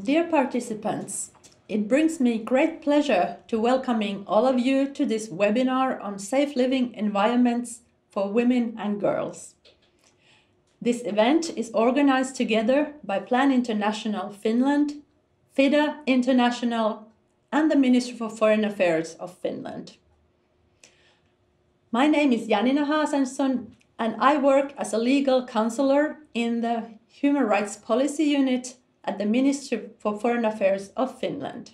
Dear participants, it brings me great pleasure to welcoming all of you to this webinar on safe living environments for women and girls. This event is organized together by Plan International Finland, FIDA International, and the Ministry for Foreign Affairs of Finland. My name is Janina Haasensson, and I work as a legal counselor in the Human Rights Policy Unit at the Ministry for Foreign Affairs of Finland.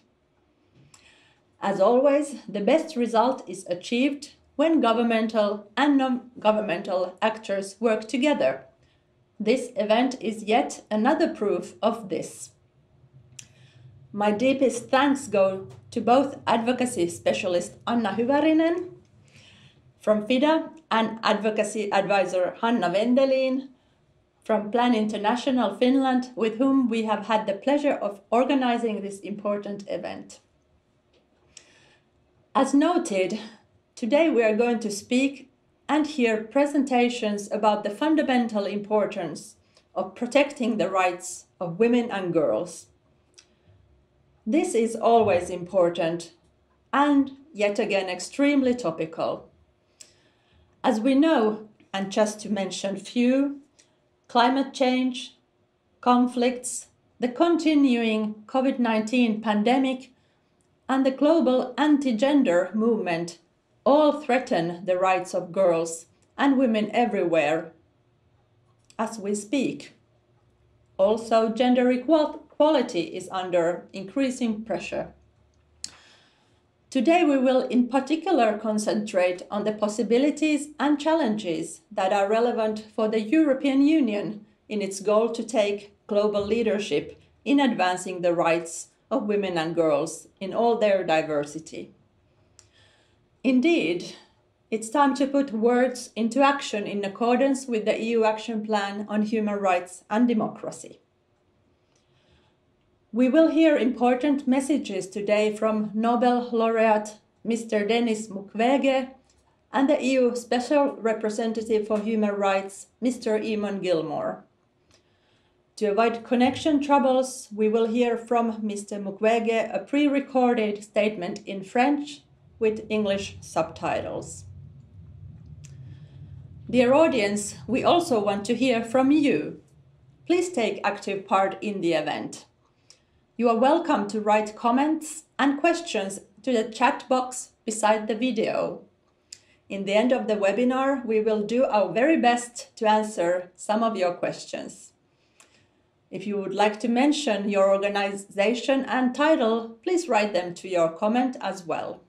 As always, the best result is achieved when governmental and non-governmental actors work together. This event is yet another proof of this. My deepest thanks go to both advocacy specialist Anna Hyvärinen from FIDA and advocacy advisor Hanna Wendelin from Plan International Finland, with whom we have had the pleasure of organizing this important event. As noted, today we are going to speak and hear presentations about the fundamental importance of protecting the rights of women and girls. This is always important and yet again extremely topical. As we know, and just to mention few, climate change, conflicts, the continuing COVID-19 pandemic, and the global anti-gender movement all threaten the rights of girls and women everywhere as we speak. Also, gender equality is under increasing pressure. Today we will in particular concentrate on the possibilities and challenges that are relevant for the European Union in its goal to take global leadership in advancing the rights of women and girls in all their diversity. Indeed, it's time to put words into action in accordance with the EU Action Plan on Human Rights and Democracy. We will hear important messages today from Nobel laureate Mr. Dennis Mukwege and the EU Special Representative for Human Rights, Mr. Eamon Gilmore. To avoid connection troubles, we will hear from Mr. Mukwege a pre-recorded statement in French with English subtitles. Dear audience, we also want to hear from you. Please take active part in the event. You are welcome to write comments and questions to the chat box beside the video. In the end of the webinar, we will do our very best to answer some of your questions. If you would like to mention your organization and title, please write them to your comment as well.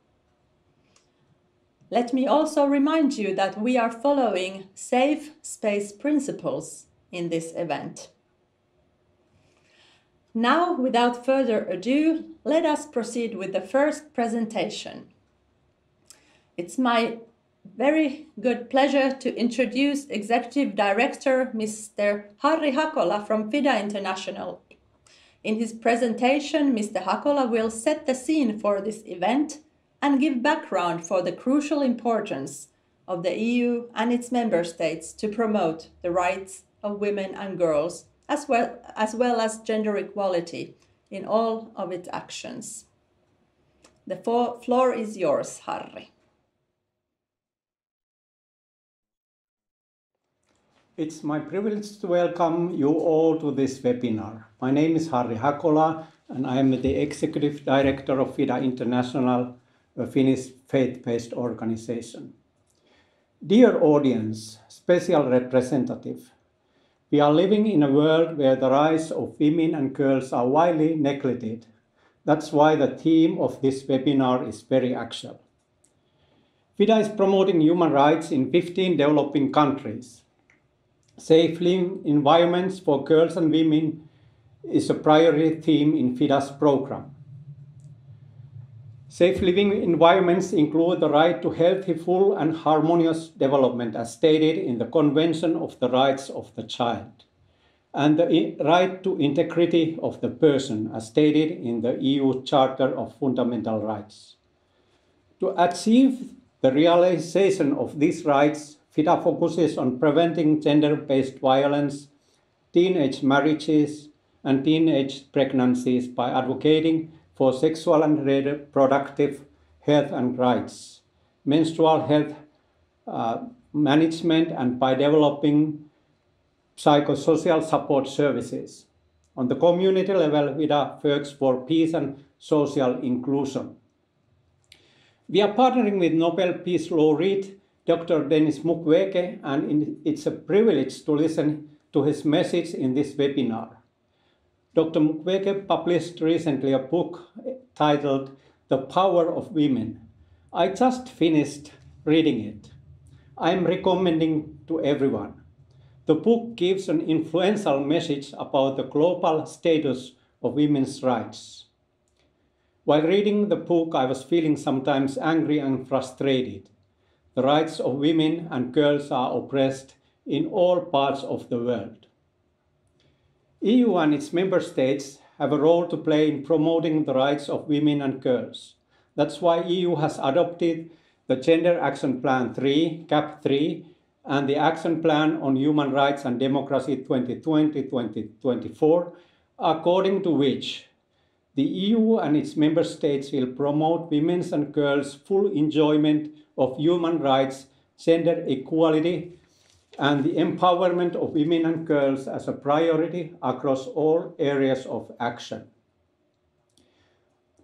Let me also remind you that we are following safe space principles in this event. Now, without further ado, let us proceed with the first presentation. It's my very good pleasure to introduce Executive Director Mr. Harri Hakola from FIDA International. In his presentation, Mr. Hakola will set the scene for this event and give background for the crucial importance of the EU and its member states to promote the rights of women and girls as well as gender equality in all of its actions. The floor is yours, Harri. It's my privilege to welcome you all to this webinar. My name is Harri Hakola, and I am the Executive Director of FIDA International, a Finnish faith-based organization. Dear audience, special representative, we are living in a world where the rights of women and girls are widely neglected. That's why the theme of this webinar is very actual. FIDA is promoting human rights in 15 developing countries. Safe living environments for girls and women is a priority theme in FIDA's program. Safe living environments include the right to healthy, full and harmonious development as stated in the Convention of the Rights of the Child, and the right to integrity of the person as stated in the EU Charter of Fundamental Rights. To achieve the realization of these rights, FIDA focuses on preventing gender-based violence, teenage marriages, and teenage pregnancies by advocating for sexual and reproductive health and rights, menstrual health management, and by developing psychosocial support services. On the community level, WIDA works for peace and social inclusion. We are partnering with Nobel Peace Laureate Dr. Dennis Mukwege, and it's a privilege to listen to his message in this webinar. Dr. Mukwege published recently a book titled The Power of Women. I just finished reading it. I'm recommending to everyone. The book gives an influential message about the global status of women's rights. While reading the book, I was feeling sometimes angry and frustrated. The rights of women and girls are oppressed in all parts of the world. EU and its member states have a role to play in promoting the rights of women and girls. That's why EU has adopted the Gender Action Plan 3, GAP 3, and the Action Plan on Human Rights and Democracy 2020-2024, according to which the EU and its member states will promote women's and girls' full enjoyment of human rights, gender equality, and the empowerment of women and girls as a priority across all areas of action.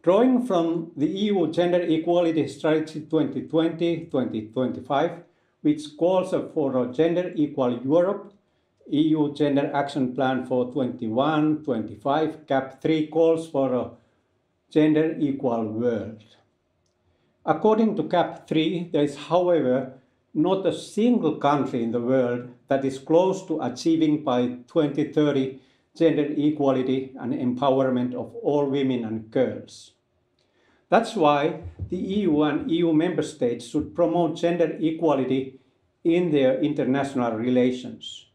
Drawing from the EU Gender Equality Strategy 2020-2025, which calls for a gender equal Europe, EU Gender Action Plan for 21-25, GAP 3 calls for a gender equal world. According to GAP 3, there is, however, not a single country in the world that is close to achieving by 2030 gender equality and empowerment of all women and girls. That's why the EU and EU member states should promote gender equality in their international relations.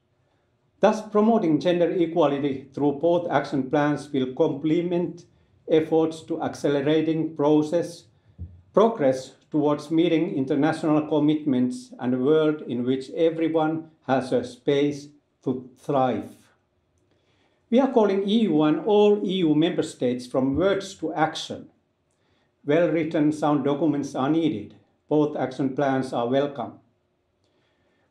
Thus, promoting gender equality through both action plans will complement efforts to accelerating progress towards meeting international commitments and a world in which everyone has a space to thrive. We are calling EU and all EU member states from words to action. Well-written, sound documents are needed. Both action plans are welcome.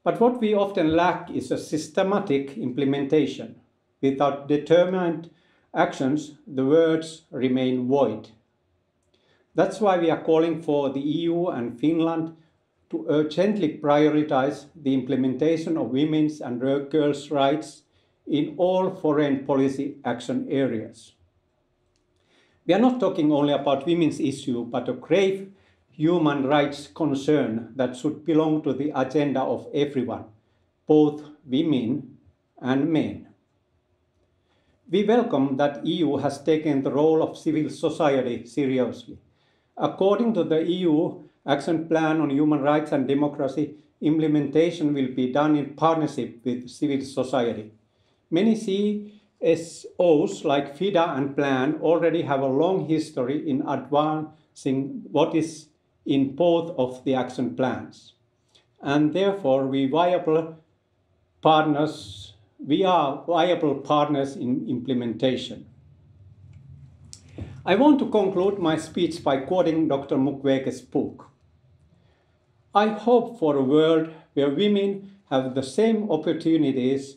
But what we often lack is a systematic implementation. Without determined actions, the words remain void. That's why we are calling for the EU and Finland to urgently prioritize the implementation of women's and girls' rights in all foreign policy action areas. We are not talking only about women's issue, but a grave human rights concern that should belong to the agenda of everyone, both women and men. We welcome that EU has taken the role of civil society seriously. According to the EU Action Plan on Human Rights and Democracy, implementation will be done in partnership with civil society. Many CSOs like FIDA and PLAN already have a long history in advancing what is in both of the action plans. And therefore, we are viable partners in implementation. I want to conclude my speech by quoting Dr. Mukwege's book. I hope for a world where women have the same opportunities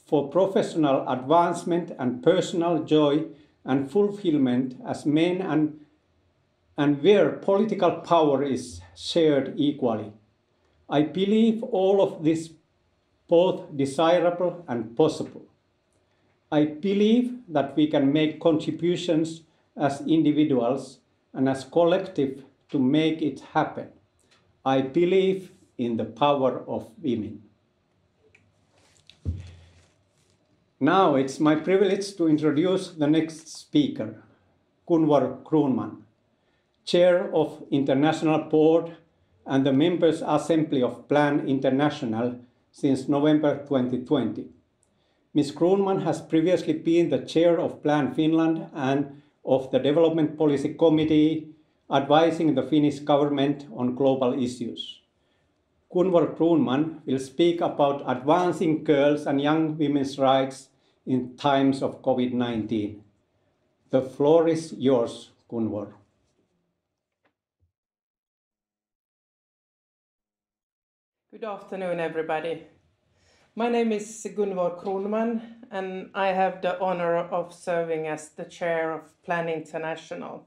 for professional advancement and personal joy and fulfillment as men and where political power is shared equally. I believe all of this both desirable and possible. I believe that we can make contributions as individuals and as collective to make it happen. I believe in the power of women. Now it's my privilege to introduce the next speaker, Gunvor Kronman, Chair of International Board and the Members Assembly of PLAN International since November 2020. Ms. Kronman has previously been the Chair of PLAN Finland and of the Development Policy Committee, advising the Finnish government on global issues. Gunvor Kronman will speak about advancing girls' and young women's rights in times of COVID-19. The floor is yours, Gunvor. Good afternoon, everybody. My name is Gunvor Kronman, and I have the honor of serving as the chair of Plan International.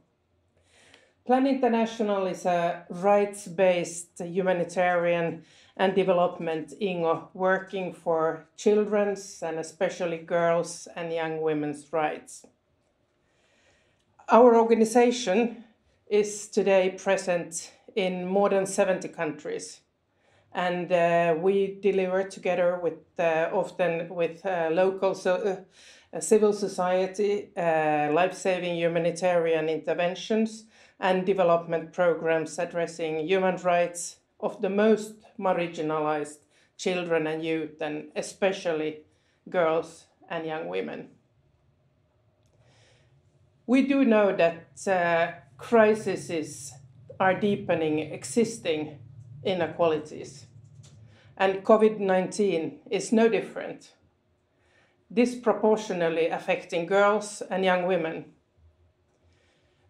Plan International is a rights-based humanitarian and development INGO working for children's and especially girls' and young women's rights. Our organization is today present in more than 70 countries. And we deliver together with often with local civil society, life-saving humanitarian interventions and development programs addressing human rights of the most marginalized children and youth, and especially girls and young women. We do know that crises are deepening existing inequalities, and COVID-19 is no different, disproportionately affecting girls and young women.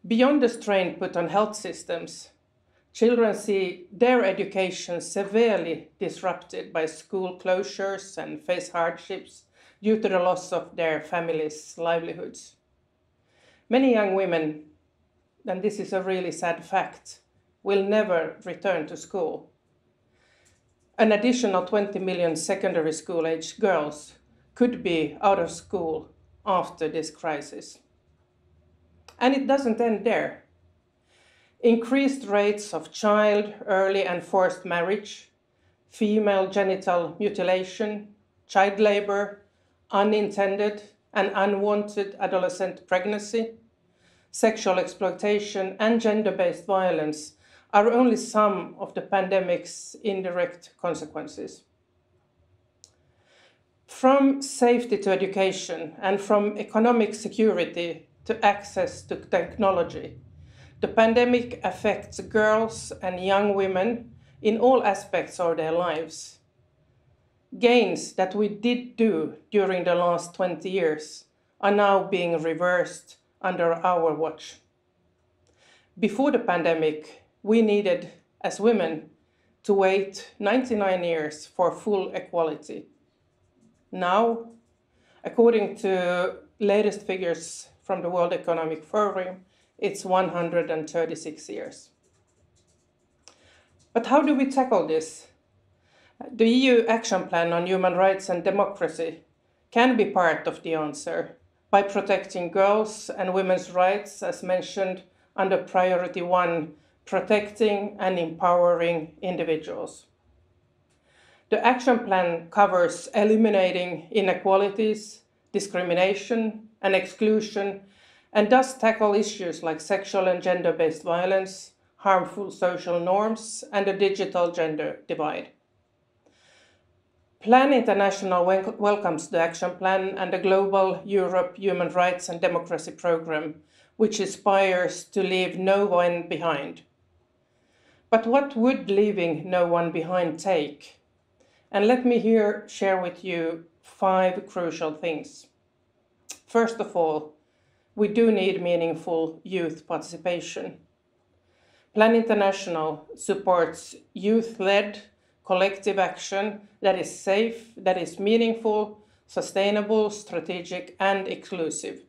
Beyond the strain put on health systems, children see their education severely disrupted by school closures and face hardships due to the loss of their families' livelihoods. Many young women, and this is a really sad fact, will never return to school. An additional 20 million secondary school-aged girls could be out of school after this crisis. And it doesn't end there. Increased rates of child, early and forced marriage, female genital mutilation, child labor, unintended and unwanted adolescent pregnancy, sexual exploitation and gender-based violence are only some of the pandemic's indirect consequences. From safety to education and from economic security to access to technology, the pandemic affects girls and young women in all aspects of their lives. Gains that we did do during the last 20 years are now being reversed under our watch. Before the pandemic, we needed, as women, to wait 99 years for full equality. Now, according to latest figures from the World Economic Forum, it's 136 years. But how do we tackle this? The EU Action Plan on Human Rights and Democracy can be part of the answer by protecting girls' and women's rights, as mentioned under Priority 1, protecting and empowering individuals. The action plan covers eliminating inequalities, discrimination, and exclusion, and does tackle issues like sexual and gender-based violence, harmful social norms, and the digital gender divide. Plan International welcomes the action plan and the Global Europe Human Rights and Democracy Programme, which aspires to leave no one behind. But what would leaving no one behind take? And let me here share with you 5 crucial things. First of all, we do need meaningful youth participation. Plan International supports youth-led collective action that is safe, that is meaningful, sustainable, strategic, and exclusive.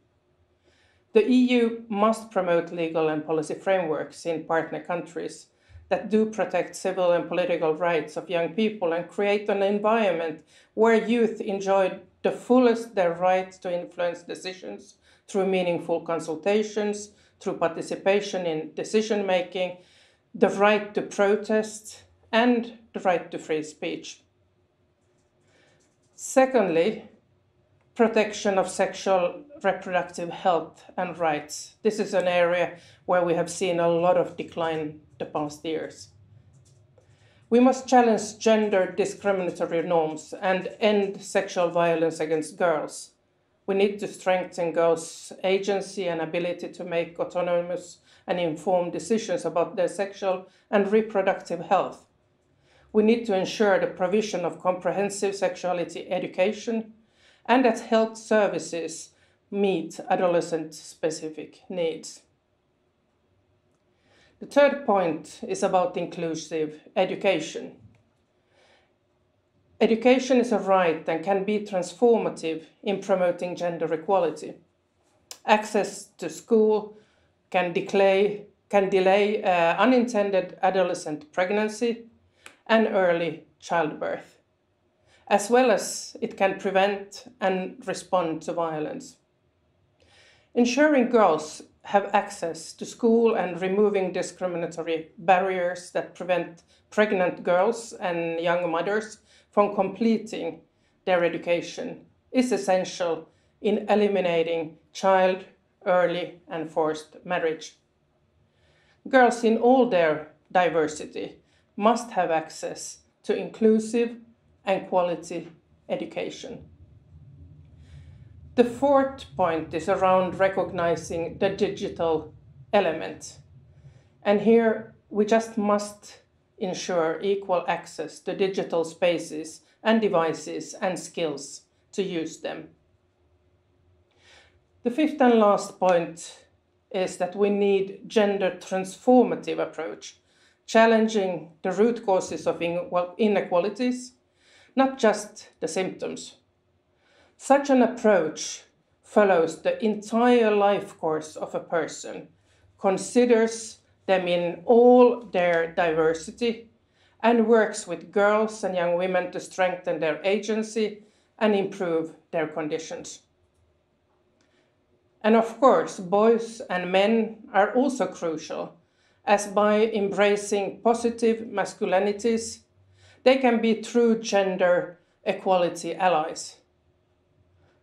The EU must promote legal and policy frameworks in partner countries that do protect civil and political rights of young people and create an environment where youth enjoy the fullest their right to influence decisions through meaningful consultations, through participation in decision-making, the right to protest, and the right to free speech. Secondly, protection of sexual reproductive health and rights. This is an area where we have seen a lot of decline the past years. We must challenge gender discriminatory norms and end sexual violence against girls. We need to strengthen girls' agency and ability to make autonomous and informed decisions about their sexual and reproductive health. We need to ensure the provision of comprehensive sexuality education and that health services meet adolescent-specific needs. The third point is about inclusive education. Education is a right and can be transformative in promoting gender equality. Access to school can delay unintended adolescent pregnancy and early childbirth, as well as it can prevent and respond to violence. Ensuring girls have access to school and removing discriminatory barriers that prevent pregnant girls and young mothers from completing their education is essential in eliminating child, early, and forced marriage. Girls in all their diversity must have access to inclusive and quality education. The fourth point is around recognizing the digital element. And here we just must ensure equal access to digital spaces and devices and skills to use them. The fifth and last point is that we need gender transformative approach, challenging the root causes of inequalities, not just the symptoms. Such an approach follows the entire life course of a person, considers them in all their diversity, and works with girls and young women to strengthen their agency and improve their conditions. And of course, boys and men are also crucial, as by embracing positive masculinities, they can be true gender equality allies.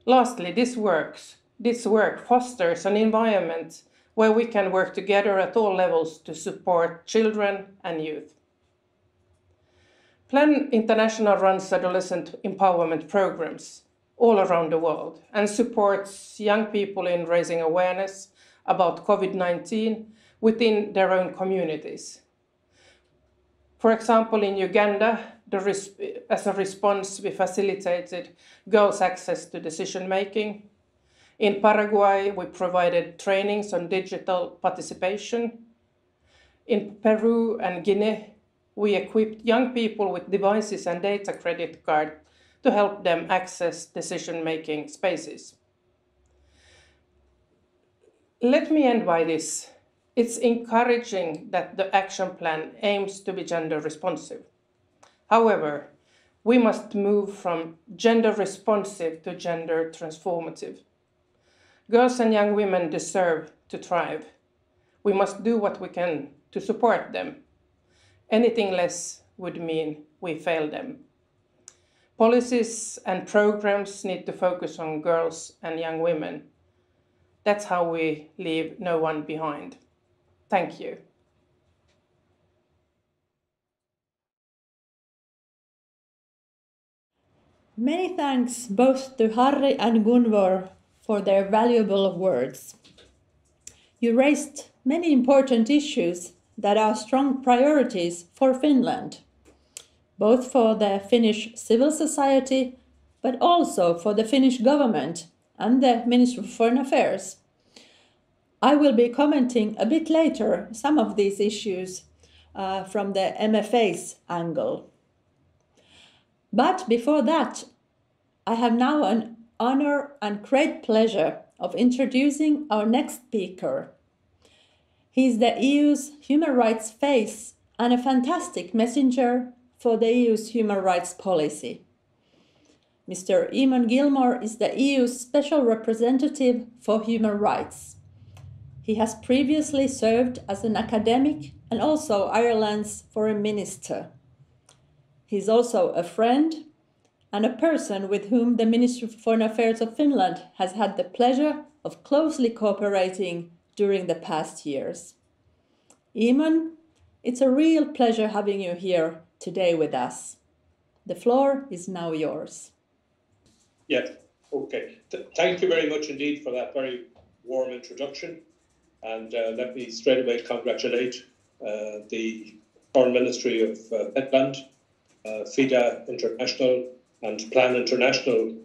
Lastly, this work fosters an environment where we can work together at all levels to support children and youth. Plan International runs adolescent empowerment programs all around the world and supports young people in raising awareness about COVID-19 within their own communities. For example, in Uganda, as a response, we facilitated girls' access to decision-making. In Paraguay, we provided trainings on digital participation. In Peru and Guinea, we equipped young people with devices and data credit cards to help them access decision-making spaces. Let me end by this. It's encouraging that the action plan aims to be gender responsive. However, we must move from gender responsive to gender transformative. Girls and young women deserve to thrive. We must do what we can to support them. Anything less would mean we fail them. Policies and programs need to focus on girls and young women. That's how we leave no one behind. Thank you. Many thanks both to Harri and Gunvor for their valuable words. You raised many important issues that are strong priorities for Finland, both for the Finnish civil society, but also for the Finnish government and the Ministry of Foreign Affairs. I will be commenting a bit later some of these issues from the MFA's angle. But before that, I have now an honor and great pleasure of introducing our next speaker. He is the EU's human rights face and a fantastic messenger for the EU's human rights policy. Mr. Eamon Gilmore is the EU's Special Representative for Human Rights. He has previously served as an academic and also Ireland's Foreign Minister. He is also a friend and a person with whom the Ministry of Foreign Affairs of Finland has had the pleasure of closely cooperating during the past years. Eamon, it's a real pleasure having you here today with us. The floor is now yours. Yes, okay. Thank you very much indeed for that very warm introduction. And let me straight away congratulate the Foreign Ministry of Finland, FIDA International and Plan International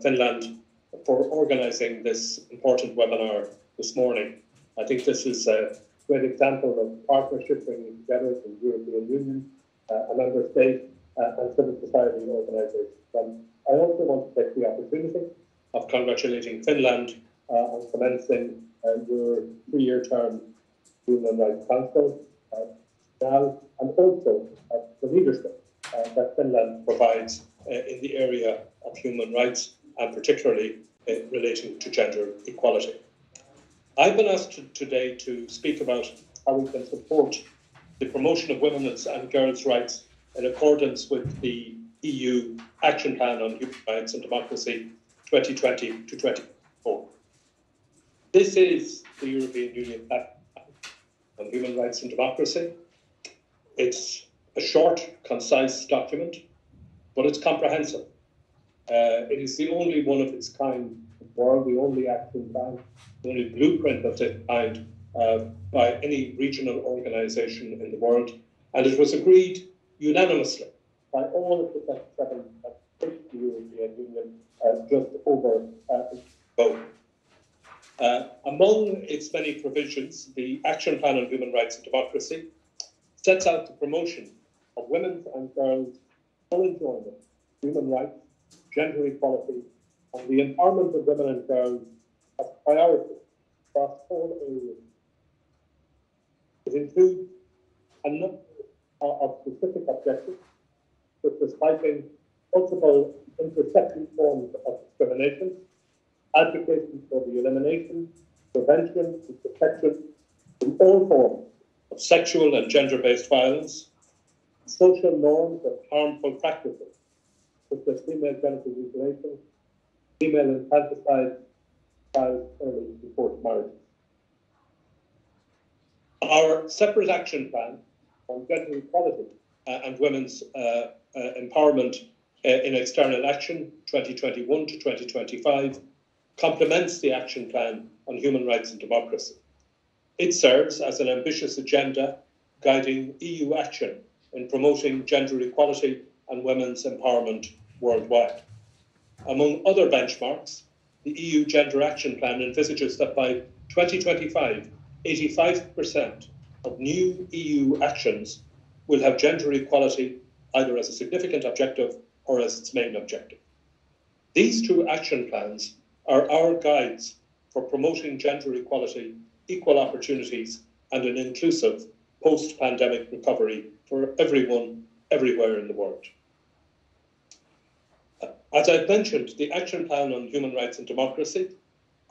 Finland for organising this important webinar this morning. I think this is a great example of partnership bringing together the European Union, a member state, and civil society organisations. And I also want to take the opportunity of congratulating Finland on commencing your 3-year term Human Rights Council now, and also the leadership that Finland provides in the area of human rights, and particularly relating to gender equality. I've been asked today to speak about how we can support the promotion of women's and girls' rights in accordance with the EU Action Plan on Human Rights and Democracy 2020 to 2024. This is the European Union Action Plan on Human Rights and Democracy. It's a short, concise document, but it's comprehensive. It is the only one of its kind in the world, the only action plan, the only blueprint of its kind by any regional organisation in the world. And it was agreed unanimously by all of the 27 states of the European Union just over a vote. Among its many provisions, the Action Plan on Human Rights and Democracy sets out the promotion of women's and girls' full enjoyment, human rights, gender equality, and the empowerment of women and girls as priority across all areas. It includes a number of specific objectives, such as fighting multiple intersecting forms of discrimination, advocating for the elimination, prevention, and protection from all forms of sexual and gender-based violence, social norms of harmful practices, such as female genital mutilation, female infanticide, child early and forced marriage. Our separate action plan on gender equality and women's empowerment in external action 2021 to 2025 complements the action plan on human rights and democracy. It serves as an ambitious agenda guiding EU action in promoting gender equality and women's empowerment worldwide. Among other benchmarks, the EU Gender Action Plan envisages that by 2025, 85% of new EU actions will have gender equality either as a significant objective or as its main objective. These two action plans are our guides for promoting gender equality, equal opportunities, and an inclusive post-pandemic recovery for everyone, everywhere in the world. As I've mentioned, the Action Plan on Human Rights and Democracy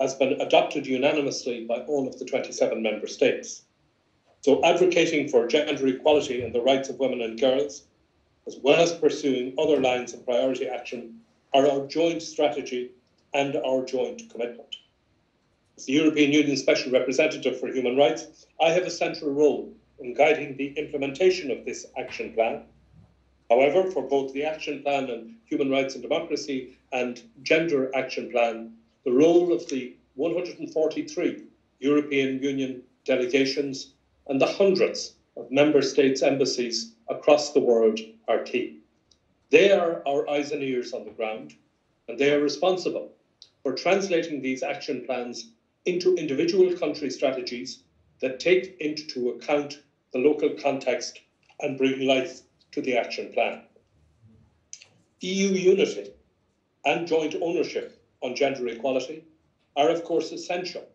has been adopted unanimously by all of the 27 member states. So advocating for gender equality and the rights of women and girls, as well as pursuing other lines of priority action, are our joint strategy and our joint commitment. As the European Union Special Representative for Human Rights, I have a central role in guiding the implementation of this action plan. However, for both the Action Plan on Human Rights and Democracy and Gender Action Plan, the role of the 143 European Union delegations and the hundreds of member states' embassies across the world are key. They are our eyes and ears on the ground, and they are responsible for translating these action plans into individual country strategies that take into account the local context and bring life to the action plan. EU unity and joint ownership on gender equality are, of course, essential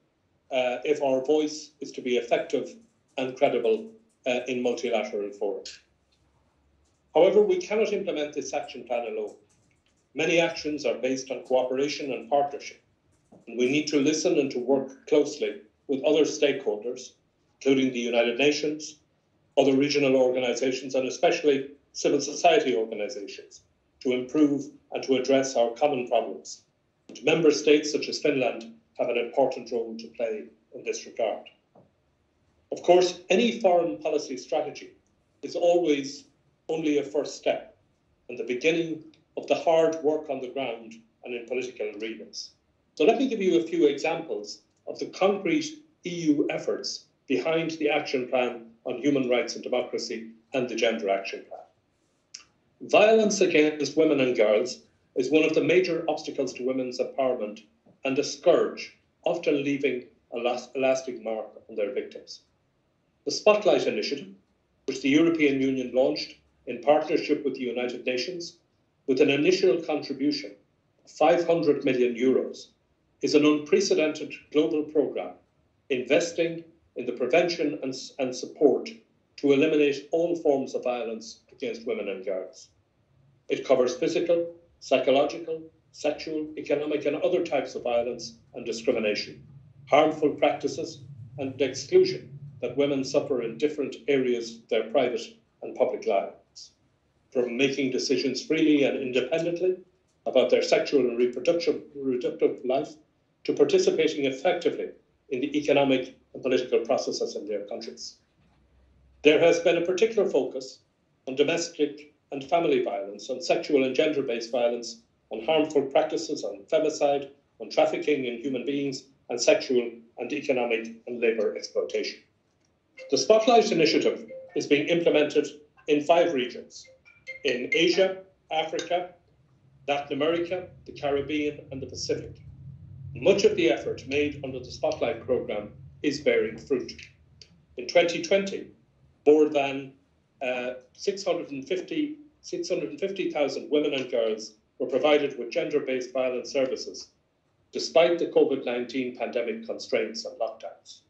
if our voice is to be effective and credible in multilateral fora. However, we cannot implement this action plan alone. Many actions are based on cooperation and partnership, and we need to listen and to work closely with other stakeholders, including the United Nations, other regional organisations, and especially civil society organisations, to improve and to address our common problems. And member states such as Finland have an important role to play in this regard. Of course, any foreign policy strategy is always only a first step and the beginning of the hard work on the ground and in political arenas. So let me give you a few examples of the concrete EU efforts behind the Action Plan on Human Rights and Democracy and the Gender Action Plan. Violence against women and girls is one of the major obstacles to women's empowerment and a scourge, often leaving a lasting mark on their victims. The Spotlight Initiative, which the European Union launched in partnership with the United Nations, with an initial contribution of €500 million, is an unprecedented global programme investing in the prevention and support to eliminate all forms of violence against women and girls. It covers physical, psychological, sexual, economic and other types of violence and discrimination, harmful practices and exclusion that women suffer in different areas of their private and public lives, from making decisions freely and independently about their sexual and reproductive life to participating effectively in the economic and political processes in their countries. There has been a particular focus on domestic and family violence, on sexual and gender-based violence, on harmful practices, on femicide, on trafficking in human beings, and sexual and economic and labour exploitation. The Spotlight Initiative is being implemented in 5 regions: in Asia, Africa, Latin America, the Caribbean, and the Pacific. Much of the effort made under the Spotlight programme is bearing fruit. In 2020, more than 650,000 women and girls were provided with gender-based violence services, despite the COVID-19 pandemic constraints and lockdowns.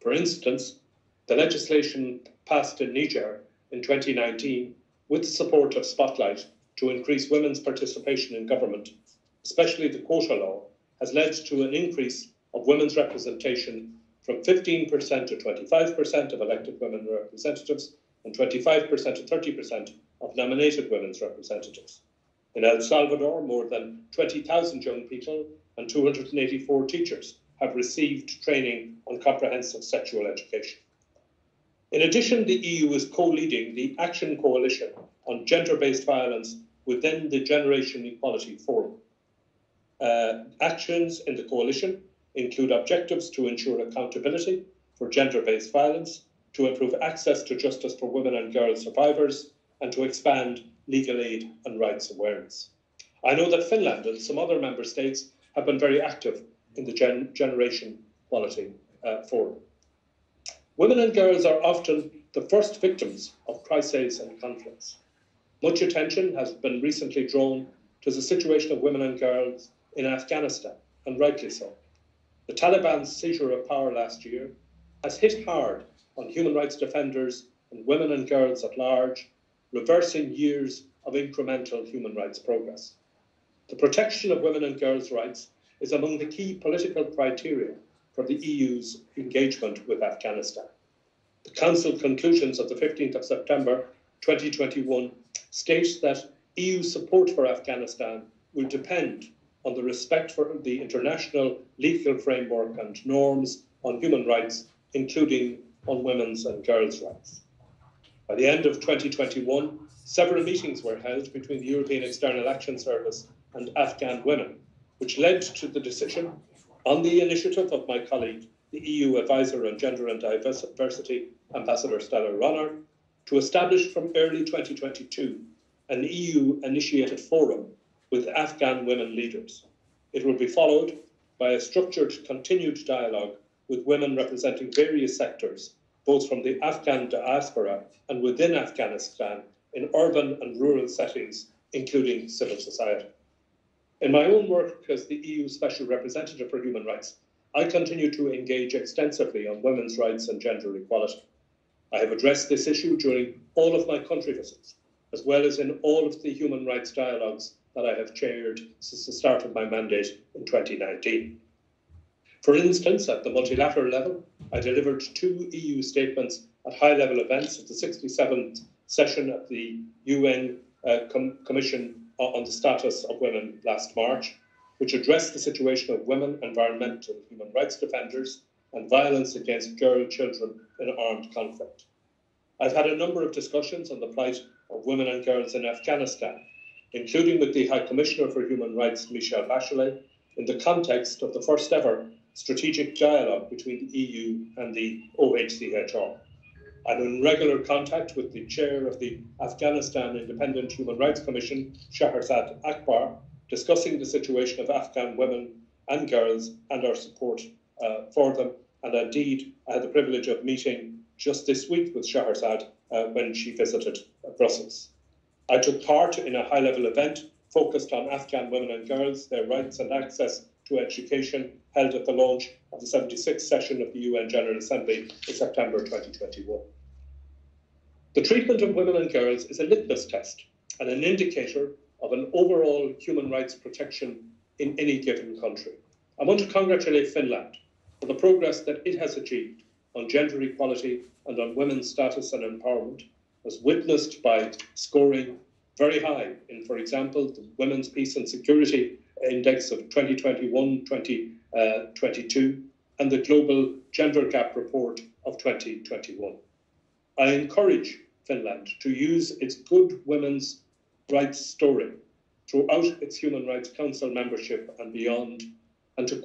For instance, the legislation passed in Niger in 2019 with the support of Spotlight to increase women's participation in government, especially the quota law, has led to an increase of women's representation from 15% to 25% of elected women representatives and 25% to 30% of nominated women's representatives. In El Salvador, more than 20,000 young people and 284 teachers have received training on comprehensive sexual education. In addition, the EU is co-leading the Action Coalition on Gender-Based Violence within the Generation Equality Forum. Actions in the coalition include objectives to ensure accountability for gender-based violence, to improve access to justice for women and girl survivors, and to expand legal aid and rights awareness. I know that Finland and some other member states have been very active in the Generation Equality Forum. Women and girls are often the first victims of crises and conflicts. Much attention has been recently drawn to the situation of women and girls in Afghanistan, and rightly so. The Taliban's seizure of power last year has hit hard on human rights defenders and women and girls at large, reversing years of incremental human rights progress. The protection of women and girls' rights is among the key political criteria for the EU's engagement with Afghanistan. The Council conclusions of the 15th of September 2021 states that EU support for Afghanistan will depend on the respect for the international legal framework and norms on human rights, including on women's and girls' rights. By the end of 2021, several meetings were held between the European External Action Service and Afghan women, which led to the decision, on the initiative of my colleague, the EU Advisor on Gender and Diversity, Ambassador Stella Ronner, to establish from early 2022 an EU-initiated forum with Afghan women leaders. It will be followed by a structured, continued dialogue with women representing various sectors, both from the Afghan diaspora and within Afghanistan, in urban and rural settings, including civil society. In my own work as the EU Special Representative for Human Rights, I continue to engage extensively on women's rights and gender equality. I have addressed this issue during all of my country visits, as well as in all of the human rights dialogues that I have chaired since the start of my mandate in 2019. For instance, at the multilateral level, I delivered 2 EU statements at high-level events at the 67th session of the UN Commission on the Status of Women last March, which addressed the situation of women, environmental human rights defenders, and violence against girl children in armed conflict. I've had a number of discussions on the plight of women and girls in Afghanistan, including with the High Commissioner for Human Rights, Michelle Bachelet, in the context of the first ever strategic dialogue between the EU and the OHCHR. I'm in regular contact with the chair of the Afghanistan Independent Human Rights Commission, Shahrazad Akbar, discussing the situation of Afghan women and girls and our support for them. And indeed, I had the privilege of meeting just this week with Shahrazad when she visited Brussels. I took part in a high-level event focused on Afghan women and girls, their rights and access to education, held at the launch of the 76th session of the UN General Assembly in September 2021. The treatment of women and girls is a litmus test and an indicator of an overall human rights protection in any given country. I want to congratulate Finland for the progress that it has achieved on gender equality and on women's status and empowerment, as witnessed by scoring very high in, for example, the Women's Peace and Security Index of 2021-2022 and the Global Gender Gap Report of 2021. I encourage Finland to use its good women's rights story throughout its Human Rights Council membership and beyond, and to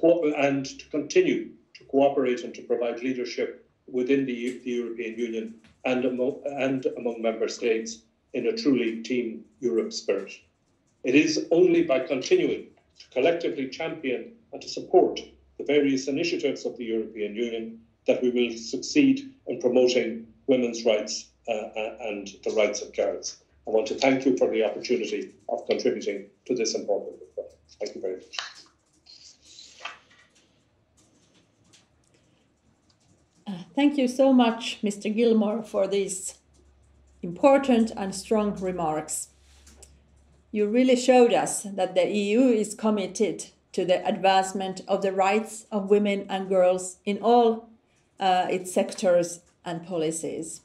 continue to cooperate and to provide leadership within the European Union and among member states in a truly Team Europe spirit. It is only by continuing to collectively champion and to support the various initiatives of the European Union that we will succeed in promoting women's rights and the rights of girls. I want to thank you for the opportunity of contributing to this important report. Thank you very much. Thank you so much, Mr. Gilmore, for these important and strong remarks. You really showed us that the EU is committed to the advancement of the rights of women and girls in all its sectors and policies.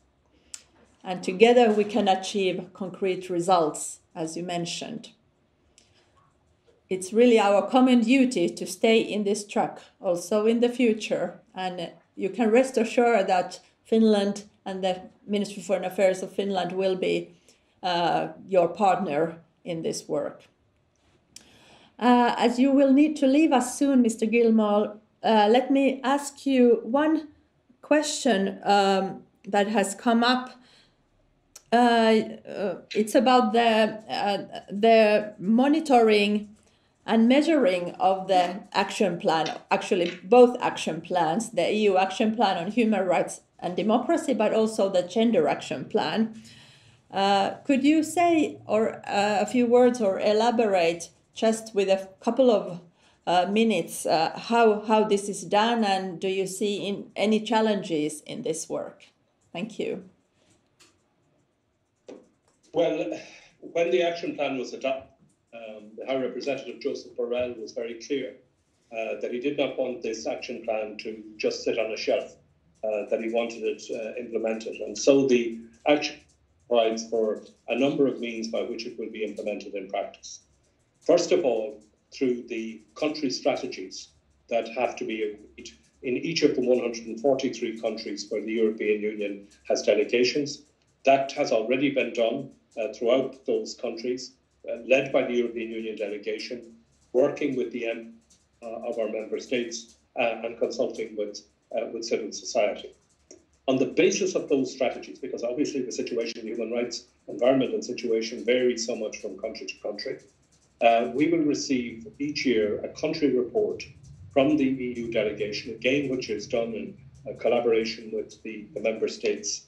And together we can achieve concrete results, as you mentioned. It's really our common duty to stay in this track also in the future. And you can rest assured that Finland and the Ministry of Foreign Affairs of Finland will be your partner in this work. As you will need to leave us soon, Mr. Gilmore, let me ask you one question that has come up. It's about the monitoring and measuring of the action plan, actually both action plans, the EU action plan on human rights and democracy, but also the gender action plan. Could you say a few words or elaborate just with a couple of minutes how this is done, and do you see any challenges in this work? Thank you. Well, when the action plan was adopted, the High Representative Joseph Borrell was very clear that he did not want this action plan to just sit on a shelf, that he wanted it implemented. And so the action provides for a number of means by which it will be implemented in practice. First of all, through the country strategies that have to be agreed in each of the 143 countries where the European Union has delegations. That has already been done throughout those countries, led by the European Union delegation, working with the of our member states and consulting with civil society. On the basis of those strategies, because obviously the situation in human rights, environment and situation varies so much from country to country, we will receive each year a country report from the EU delegation, again, which is done in collaboration with the member states'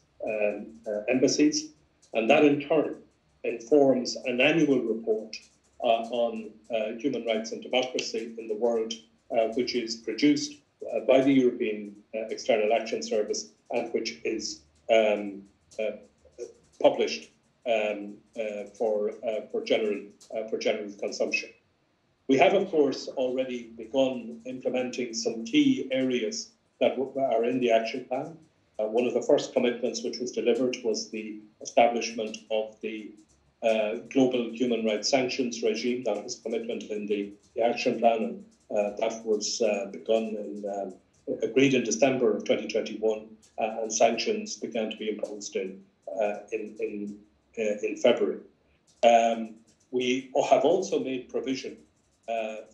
embassies. And that in turn informs an annual report on human rights and democracy in the world, which is produced by the European External Action Service and which is published for general consumption. We have, of course, already begun implementing some key areas that are in the action plan. One of the first commitments which was delivered was the establishment of the global human rights sanctions regime. That was a commitment in the action plan, and that was agreed in December of 2021, and sanctions began to be imposed in February. We have also made provision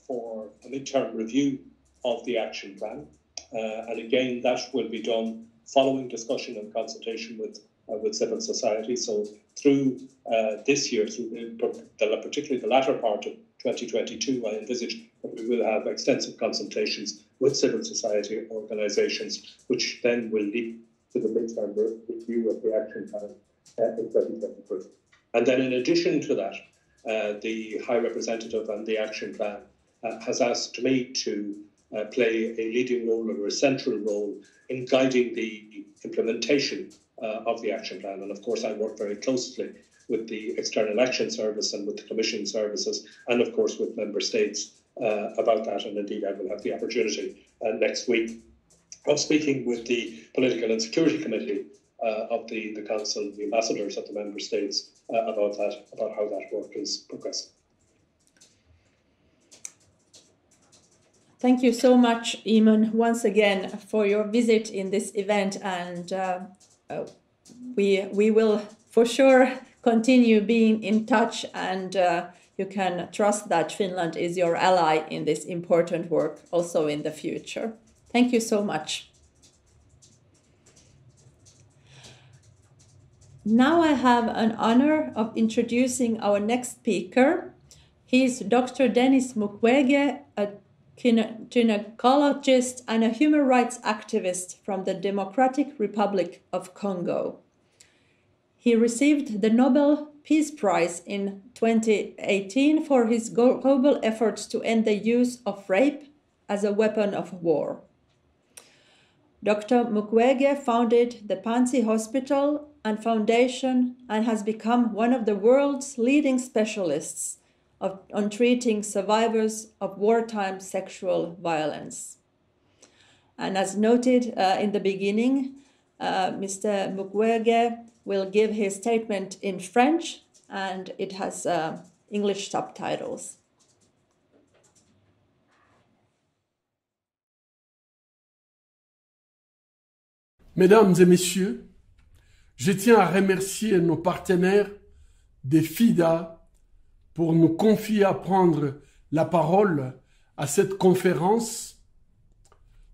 for a midterm review of the action plan, and again that will be done following discussion and consultation with civil society. So through this year, through particularly the latter part of 2022, I envisage that we will have extensive consultations with civil society organisations, which then will lead to the midterm review of the action plan in 2023. And then in addition to that, the High Representative and the action plan has asked me to play a leading role or a central role in guiding the implementation of the action plan. And of course, I work very closely with the External Action Service and with the Commission services, and of course with Member States about that. And indeed, I will have the opportunity next week of speaking with the Political and Security Committee of the Council, the ambassadors of the Member States about how that work is progressing. Thank you so much, Eamon, once again for your visit in this event, and we will for sure continue being in touch, and you can trust that Finland is your ally in this important work also in the future. Thank you so much. Now I have an honor of introducing our next speaker. He is Dr. Dennis Mukwege, a gynecologist and a human rights activist from the Democratic Republic of Congo. He received the Nobel Peace Prize in 2018 for his global efforts to end the use of rape as a weapon of war. Dr. Mukwege founded the Panzi Hospital and Foundation and has become one of the world's leading specialists on treating survivors of wartime sexual violence. And as noted in the beginning, Mr. Mukwege will give his statement in French, and it has English subtitles. Mesdames et messieurs, je tiens à remercier nos partenaires des FIDA pour nous confier à prendre la parole à cette conférence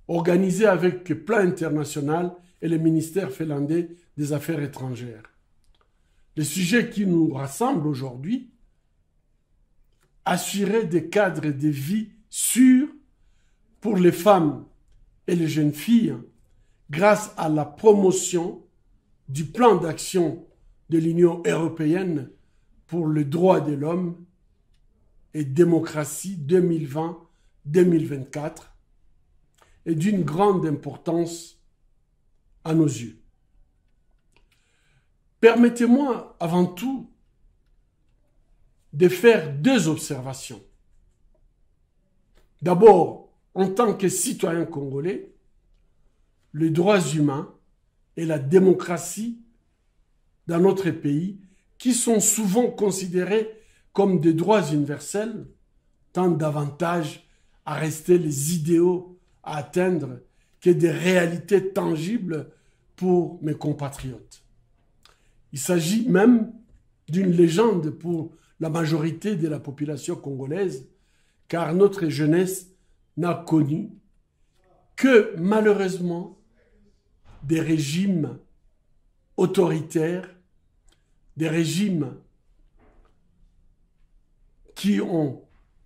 organisée avec Plan International et le ministère finlandais des Affaires étrangères. Le sujet qui nous rassemble aujourd'hui, assurer des cadres de vie sûrs pour les femmes et les jeunes filles grâce à la promotion du plan d'action de l'Union européenne pour le droit de l'homme et démocratie 2020-2024 est d'une grande importance à nos yeux. Permettez-moi avant tout de faire deux observations. D'abord, en tant que citoyen congolais, les droits humains et la démocratie dans notre pays, qui sont souvent considérés comme des droits universels, tendent davantage à rester les idéaux à atteindre que des réalités tangibles pour mes compatriotes. Il s'agit même d'une légende pour la majorité de la population congolaise, car notre jeunesse n'a connu que malheureusement des régimes autoritaires, des régimes qui ont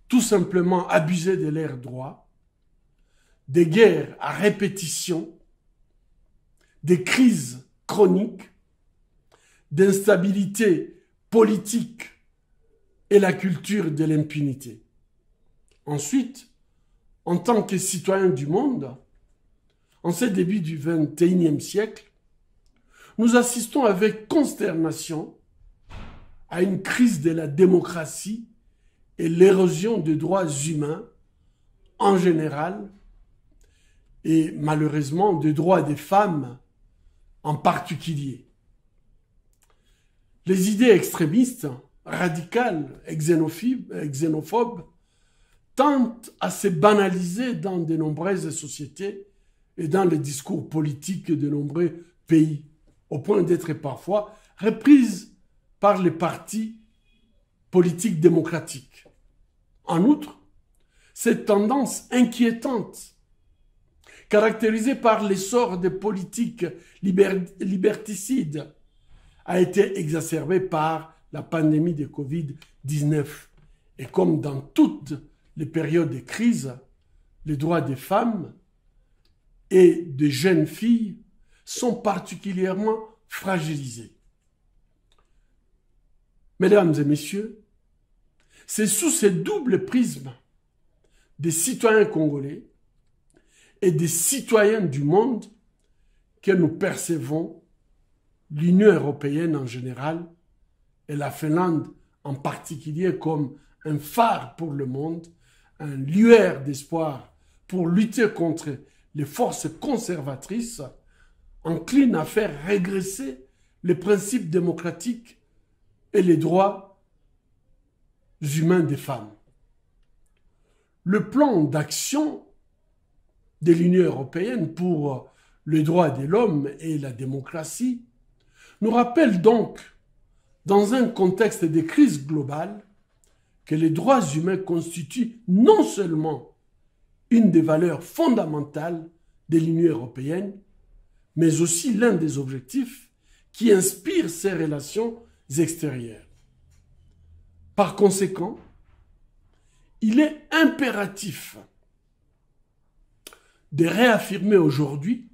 tout simplement abusé de leurs droits, des guerres à répétition, des crises chroniques, d'instabilité politique et la culture de l'impunité. Ensuite, en tant que citoyen du monde, en ce début du XXIe siècle, nous assistons avec consternation à une crise de la démocratie et l'érosion des droits humains en général et malheureusement des droits des femmes en particulier. Les idées extrémistes, radicales et xénophobes tendent à se banaliser dans de nombreuses sociétés et dans les discours politiques de nombreux pays, au point d'être parfois reprises par les partis politiques démocratiques. En outre, cette tendance inquiétante, caractérisée par l'essor des politiques liberticides, a été exacerbée par la pandémie de Covid-19 Et comme dans toutes les périodes de crise, les droits des femmes et des jeunes filles sont particulièrement fragilisés. Mesdames et messieurs, c'est sous ce double prisme des citoyens congolais et des citoyens du monde que nous percevons l'Union européenne en général et la Finlande en particulier comme un phare pour le monde, un lueur d'espoir pour lutter contre les forces conservatrices, enclines à faire régresser les principes démocratiques et les droits humains des femmes. Le plan d'action de l'Union européenne pour les droits de l'homme et la démocratie nous rappelle donc, dans un contexte de crise globale, que les droits humains constituent non seulement une des valeurs fondamentales de l'Union européenne, mais aussi l'un des objectifs qui inspire ses relations extérieures. Par conséquent, il est impératif de réaffirmer aujourd'hui,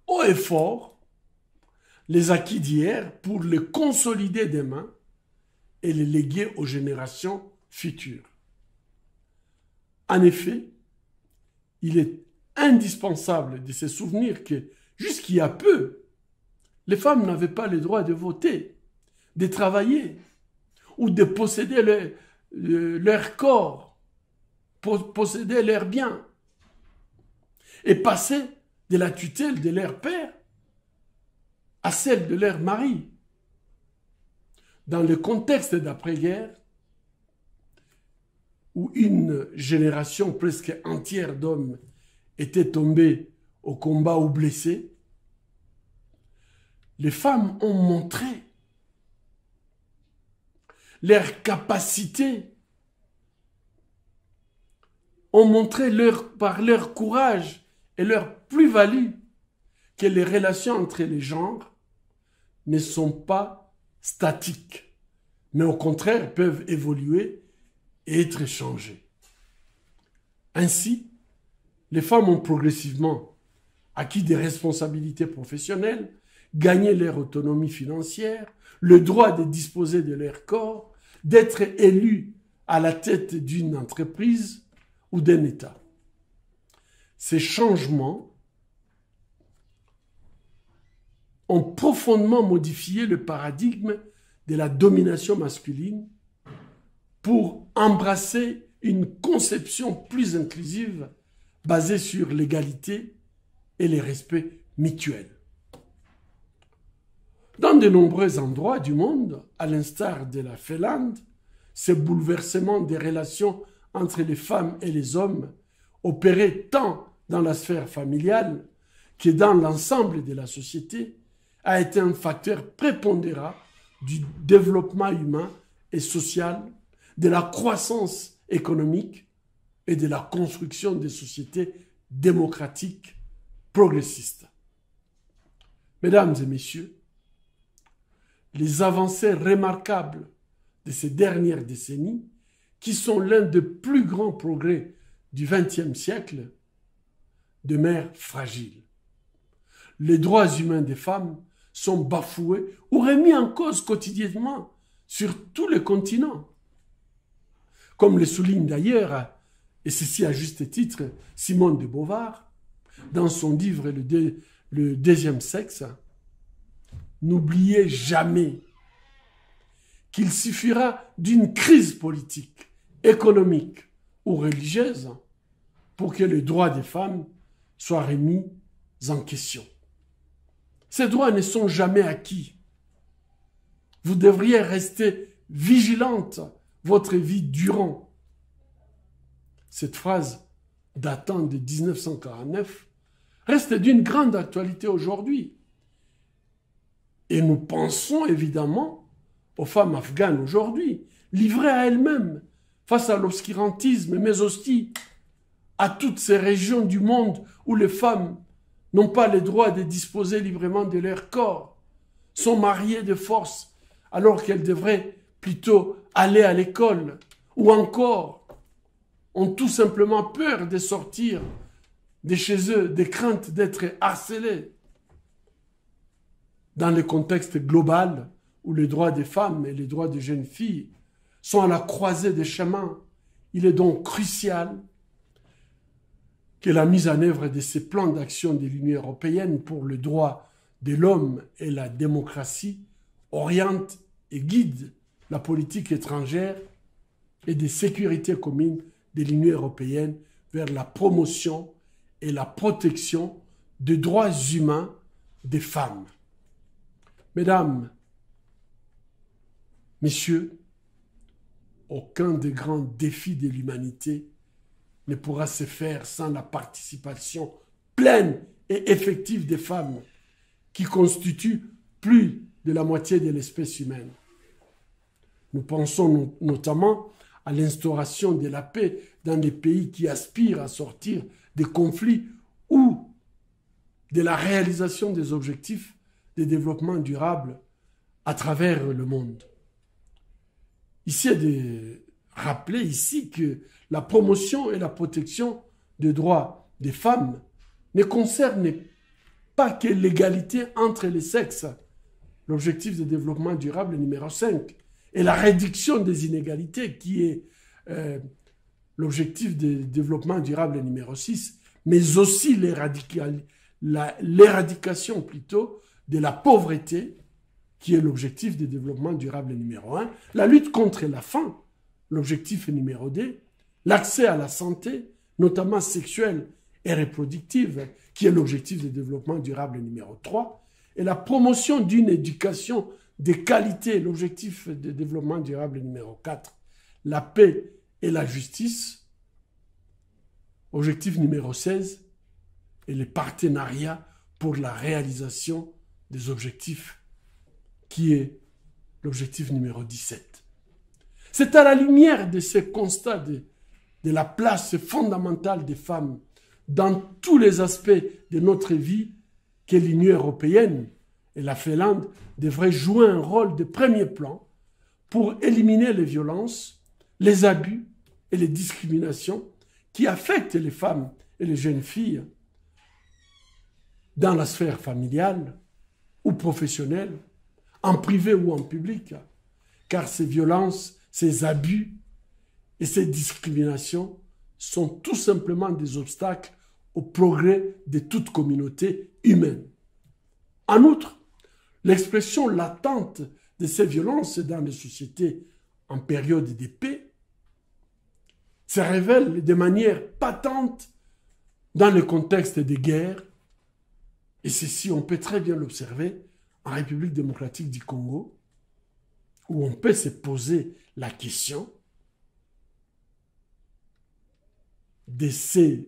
haut et fort, les acquis d'hier pour les consolider demain et les léguer aux générations futures. En effet, il est indispensable de se souvenir que jusqu'il y a peu, les femmes n'avaient pas le droit de voter, de travailler ou de posséder leur corps, posséder leurs biens et passer de la tutelle de leur père à celle de leur mari. Dans le contexte d'après-guerre, où une génération presque entière d'hommes était tombée au combat ou blessée, les femmes ont montré leur capacité, ont montré par leur courage et leur plus-value que les relations entre les genres ne sont pas statiques, mais au contraire peuvent évoluer et être changées. Ainsi, les femmes ont progressivement acquis des responsabilités professionnelles, gagné leur autonomie financière, le droit de disposer de leur corps, d'être élues à la tête d'une entreprise ou d'un État. Ces changements ont profondément modifié le paradigme de la domination masculine pour embrasser une conception plus inclusive basée sur l'égalité et le respect mutuel. Dans de nombreux endroits du monde, à l'instar de la Finlande, ce bouleversement des relations entre les femmes et les hommes opéré tant dans la sphère familiale que dans l'ensemble de la société a été un facteur prépondérant du développement humain et social, de la croissance économique et de la construction des sociétés démocratiques progressistes. Mesdames et messieurs, les avancées remarquables de ces dernières décennies, qui sont l'un des plus grands progrès du XXe siècle, demeurent fragiles. Les droits humains des femmes sont bafoués ou remis en cause quotidiennement sur tous les continents. Comme le souligne d'ailleurs, et ceci à juste titre, Simone de Beauvoir, dans son livre Le deuxième sexe, n'oubliez jamais qu'il suffira d'une crise politique, économique ou religieuse pour que les droits des femmes soient remis en question. Ces droits ne sont jamais acquis. Vous devriez rester vigilante votre vie durant. Cette phrase datant de 1949 reste d'une grande actualité aujourd'hui. Et nous pensons évidemment aux femmes afghanes aujourd'hui, livrées à elles-mêmes face à l'obscurantisme, mais aussi à toutes ces régions du monde où les femmes n'ont pas le droit de disposer librement de leur corps, sont mariées de force alors qu'elles devraient plutôt aller à l'école ou encore ont tout simplement peur de sortir de chez eux, des craintes d'être harcelés. Dans le contexte global où les droits des femmes et les droits des jeunes filles sont à la croisée des chemins, il est donc crucial que la mise en œuvre de ces plans d'action de l'Union européenne pour le droit de l'homme et la démocratie oriente et guide la politique étrangère et de sécurité commune de l'Union européenne vers la promotion et la protection des droits humains des femmes. Mesdames, messieurs, aucun des grands défis de l'humanité ne pourra se faire sans la participation pleine et effective des femmes, qui constituent plus de la moitié de l'espèce humaine. Nous pensons notamment à l'instauration de la paix dans les pays qui aspirent à sortir des conflits ou de la réalisation des objectifs de développement durable à travers le monde. Ici est de rappeler ici que la promotion et la protection des droits des femmes ne concernent pas que l'égalité entre les sexes, l'objectif de développement durable numéro 5, et la réduction des inégalités qui est l'objectif de développement durable numéro 6, mais aussi l'éradication plutôt de la pauvreté, qui est l'objectif de développement durable numéro 1, la lutte contre la faim, l'objectif numéro 2, l'accès à la santé, notamment sexuelle et reproductive, qui est l'objectif de développement durable numéro 3, et la promotion d'une éducation de qualité, l'objectif de développement durable numéro 4, la paix et la justice, objectif numéro 16, et les partenariats pour la réalisation des objectifs, qui est l'objectif numéro 17. C'est à la lumière de ces constats de la place fondamentale des femmes dans tous les aspects de notre vie que l'Union européenne et la Finlande devraient jouer un rôle de premier plan pour éliminer les violences, les abus et les discriminations qui affectent les femmes et les jeunes filles dans la sphère familiale ou professionnelle, en privé ou en public, car ces violences, ces abus et ces discriminations sont tout simplement des obstacles au progrès de toute communauté humaine. En outre, l'expression latente de ces violences dans les sociétés en période de paix se révèle de manière patente dans le contexte des guerres, et ceci, on peut très bien l'observer en République démocratique du Congo, où on peut se poser la question de ces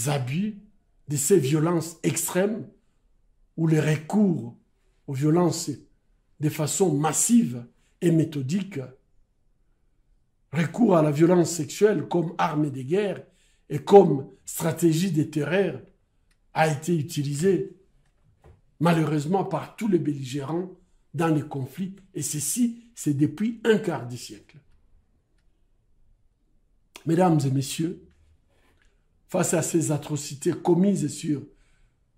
abus, de ces violences extrêmes, où le recours aux violences de façon massive et méthodique, recours à la violence sexuelle comme arme de guerre et comme stratégie de terreur a été utilisé malheureusement par tous les belligérants dans les conflits, et ceci, c'est depuis un quart de siècle. Mesdames et messieurs, face à ces atrocités commises sur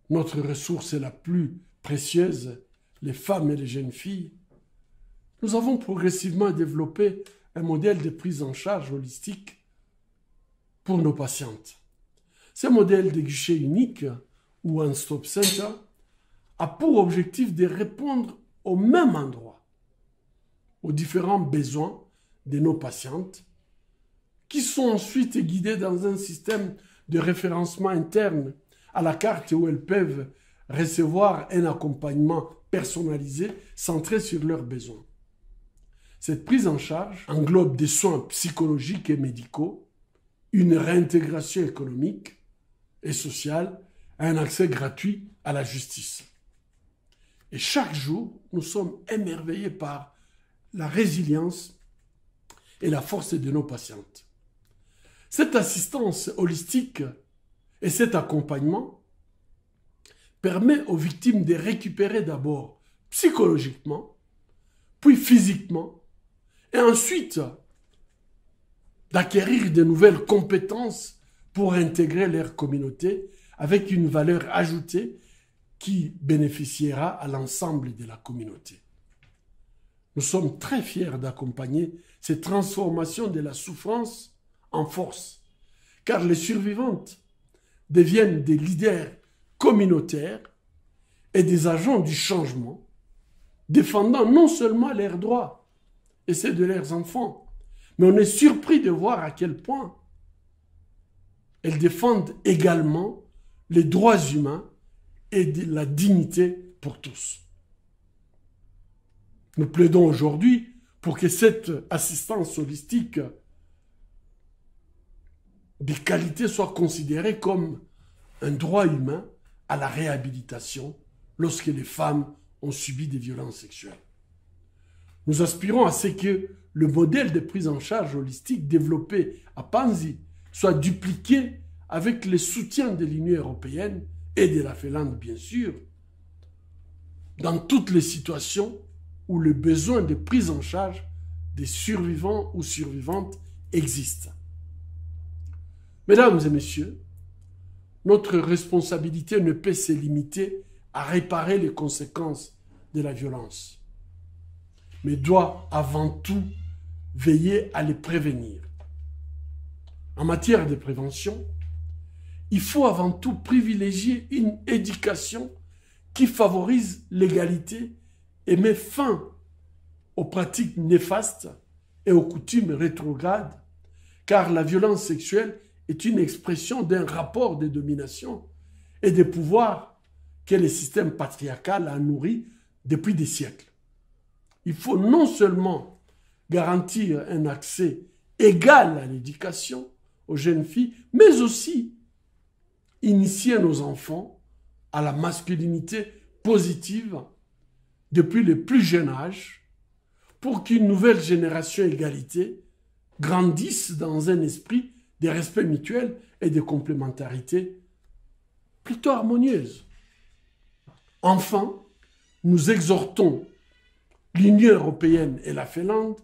notre ressource la plus précieuse, les femmes et les jeunes filles, nous avons progressivement développé un modèle de prise en charge holistique pour nos patientes. Ce modèle de guichet unique, ou un stop center, a pour objectif de répondre au même endroit aux différents besoins de nos patientes, qui sont ensuite guidés dans un système de référencement interne à la carte où elles peuvent recevoir un accompagnement personnalisé centré sur leurs besoins. Cette prise en charge englobe des soins psychologiques et médicaux, une réintégration économique et sociale, un accès gratuit à la justice. Et chaque jour, nous sommes émerveillés par la résilience et la force de nos patientes. Cette assistance holistique et cet accompagnement permet aux victimes de récupérer d'abord psychologiquement, puis physiquement, et ensuite d'acquérir de nouvelles compétences pour intégrer leur communauté avec une valeur ajoutée qui bénéficiera à l'ensemble de la communauté. Nous sommes très fiers d'accompagner cette transformation de la souffrance en force, car les survivantes deviennent des leaders communautaires et des agents du changement, défendant non seulement leurs droits et ceux de leurs enfants, mais on est surpris de voir à quel point elles défendent également les droits humains et la dignité pour tous. Nous plaidons aujourd'hui pour que cette assistance holistique des qualités soit considérée comme un droit humain à la réhabilitation lorsque les femmes ont subi des violences sexuelles. Nous aspirons à ce que le modèle de prise en charge holistique développé à Panzi soit dupliqué avec le soutien de l'Union européenne et de la Finlande, bien sûr, dans toutes les situations où le besoin de prise en charge des survivants ou survivantes existe. Mesdames et messieurs, notre responsabilité ne peut se limiter à réparer les conséquences de la violence, mais doit avant tout veiller à les prévenir. En matière de prévention, il faut avant tout privilégier une éducation qui favorise l'égalité et met fin aux pratiques néfastes et aux coutumes rétrogrades, car la violence sexuelle est une expression d'un rapport de domination et de pouvoir que le système patriarcal a nourri depuis des siècles. Il faut non seulement garantir un accès égal à l'éducation aux jeunes filles, mais aussi initier nos enfants à la masculinité positive depuis le plus jeune âge pour qu'une nouvelle génération égalité grandisse dans un esprit de respect mutuel et de complémentarité plutôt harmonieuse. Enfin, nous exhortons l'Union européenne et la Finlande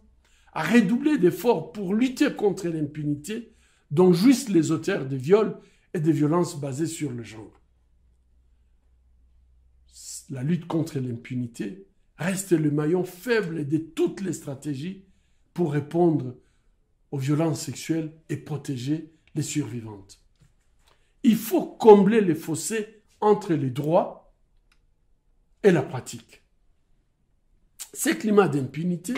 à redoubler d'efforts pour lutter contre l'impunité dont jouissent les auteurs de viols et de violences basées sur le genre. La lutte contre l'impunité reste le maillon faible de toutes les stratégies pour répondre aux violences sexuelles et protéger les survivantes. Il faut combler les fossés entre les droits et la pratique. Ces climats d'impunité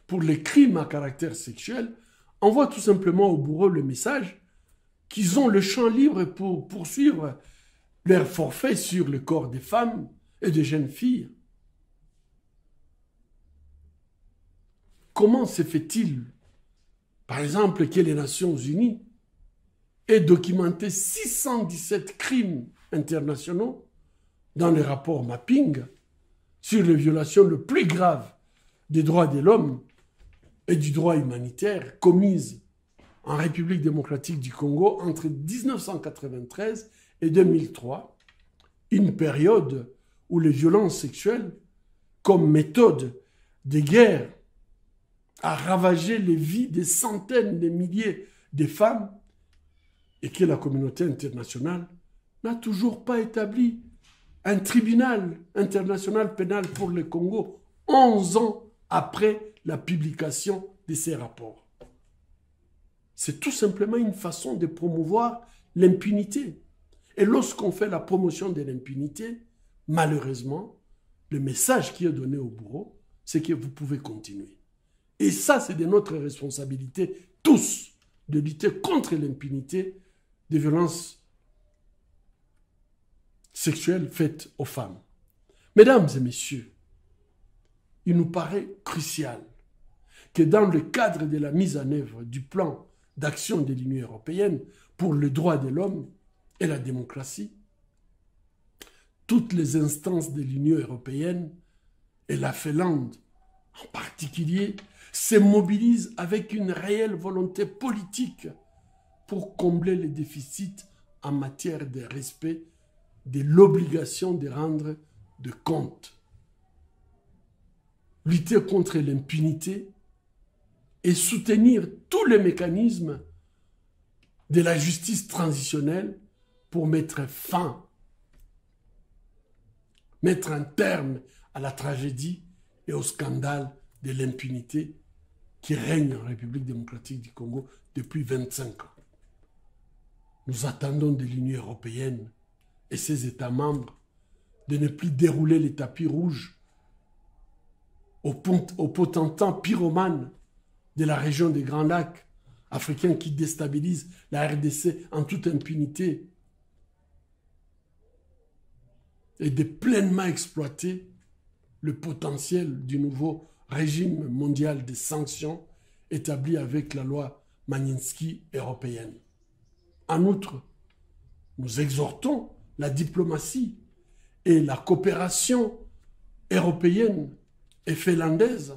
pour les crimes à caractère sexuel envoient tout simplement aux bourreaux le message qu'ils ont le champ libre pour poursuivre leur forfait sur le corps des femmes et des jeunes filles. Comment se fait-il, par exemple, que les Nations Unies aient documenté 617 crimes internationaux dans les rapports mapping sur les violations les plus graves des droits de l'homme et du droit humanitaire commises en République démocratique du Congo entre 1993 et 2003, une période où les violences sexuelles, comme méthode de guerre, a ravagé les vies des centaines de milliers de femmes et que la communauté internationale n'a toujours pas établi un tribunal international pénal pour le Congo 11 ans après la publication de ces rapports. C'est tout simplement une façon de promouvoir l'impunité. Et lorsqu'on fait la promotion de l'impunité, malheureusement, le message qui est donné au bourreau, c'est que vous pouvez continuer. Et ça, c'est de notre responsabilité, tous, de lutter contre l'impunité des violences sexuelles faites aux femmes. Mesdames et messieurs, il nous paraît crucial que dans le cadre de la mise en œuvre du plan d'action de l'Union européenne pour le droit de l'homme et la démocratie, toutes les instances de l'Union européenne et la Finlande en particulier se mobilisent avec une réelle volonté politique pour combler les déficits en matière de respect de l'obligation de rendre de comptes. Lutter contre l'impunité et soutenir tous les mécanismes de la justice transitionnelle pour mettre un terme à la tragédie et au scandale de l'impunité qui règne en République démocratique du Congo depuis 25 ans. Nous attendons de l'Union européenne et ses États membres de ne plus dérouler les tapis rouges aux potentats pyromanes de la région des Grands Lacs africains qui déstabilisent la RDC en toute impunité et de pleinement exploiter le potentiel du nouveau régime mondial des sanctions établi avec la loi Magnitsky européenne. En outre, nous exhortons la diplomatie et la coopération européenne et finlandaise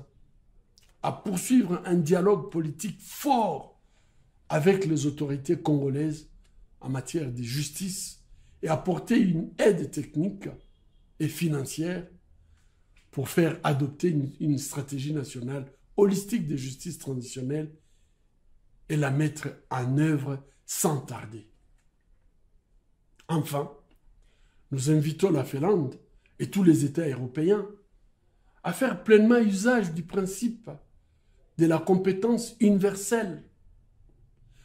à poursuivre un dialogue politique fort avec les autorités congolaises en matière de justice et apporter une aide technique et financière pour faire adopter une stratégie nationale holistique de justice transitionnelle et la mettre en œuvre sans tarder. Enfin, nous invitons la Finlande et tous les États européens à faire pleinement usage du principe de la compétence universelle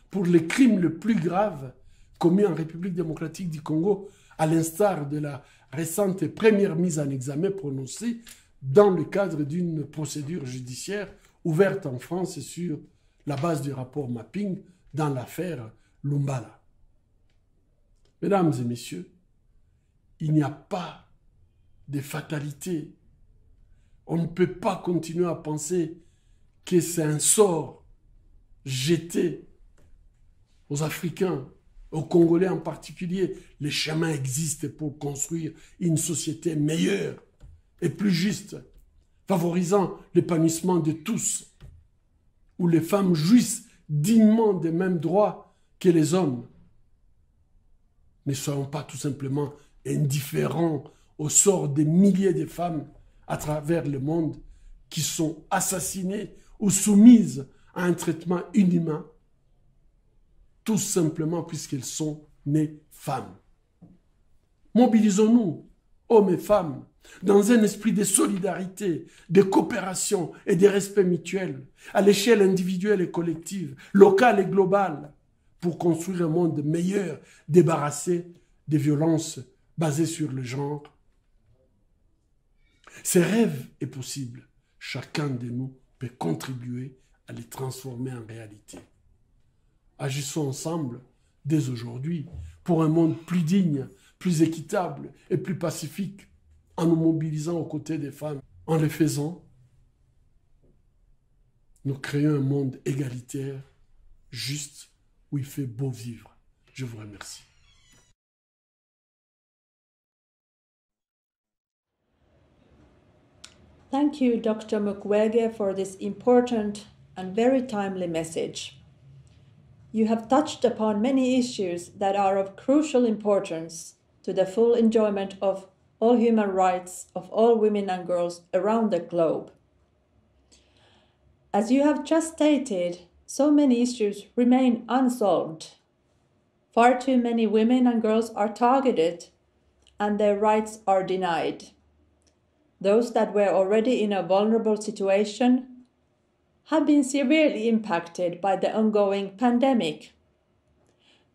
pour les crimes les plus graves commis en République démocratique du Congo, à l'instar de la récente première mise en examen prononcée dans le cadre d'une procédure judiciaire ouverte en France sur la base du rapport mapping dans l'affaire Lumbala. Mesdames et messieurs, il n'y a pas de fatalité. On ne peut pas continuer à penser que c'est un sort jeté aux Africains, aux Congolais en particulier. Les chemins existent pour construire une société meilleure et plus juste, favorisant l'épanouissement de tous, où les femmes jouissent dignement des mêmes droits que les hommes. Ne soyons pas tout simplement indifférents au sort des milliers de femmes à travers le monde qui sont assassinées ou soumises à un traitement inhumain, tout simplement puisqu'elles sont nées femmes. Mobilisons-nous, hommes et femmes, dans un esprit de solidarité, de coopération et de respect mutuel, à l'échelle individuelle et collective, locale et globale, pour construire un monde meilleur, débarrassé des violences basées sur le genre. Ces rêves est possible. Chacun de nous peut contribuer à les transformer en réalité. Agissons ensemble, dès aujourd'hui, pour un monde plus digne, plus équitable et plus pacifique, en nous mobilisant aux côtés des femmes. En le faisant, nous créons un monde égalitaire, juste, où il fait beau vivre. Je vous remercie. Thank you, Dr. Mukwege, for this important and very timely message. You have touched upon many issues that are of crucial importance to the full enjoyment of all human rights of all women and girls around the globe. As you have just stated, so many issues remain unsolved. Far too many women and girls are targeted and their rights are denied. Those that were already in a vulnerable situation have been severely impacted by the ongoing pandemic.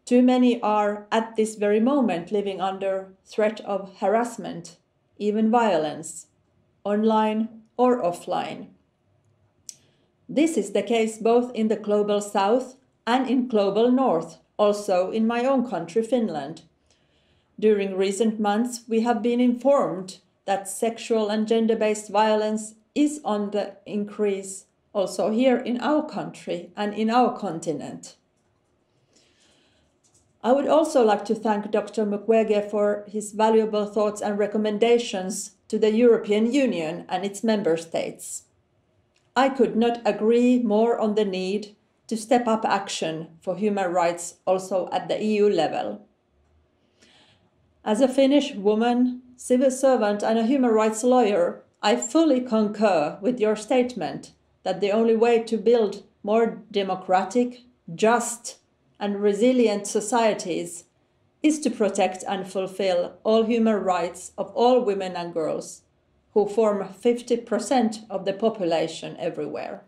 Too many are at this very moment living under threat of harassment, even violence, online or offline. This is the case both in the global south and in global north, also in my own country, Finland. During recent months, we have been informed that sexual and gender-based violence is on the increase also here in our country and in our continent. I would also like to thank Dr. Mukwege for his valuable thoughts and recommendations to the European Union and its member states. I could not agree more on the need to step up action for human rights also at the EU level. As a Finnish woman, civil servant and a human rights lawyer, I fully concur with your statement that the only way to build more democratic, just, and resilient societies is to protect and fulfill all human rights of all women and girls, who form 50% of the population everywhere.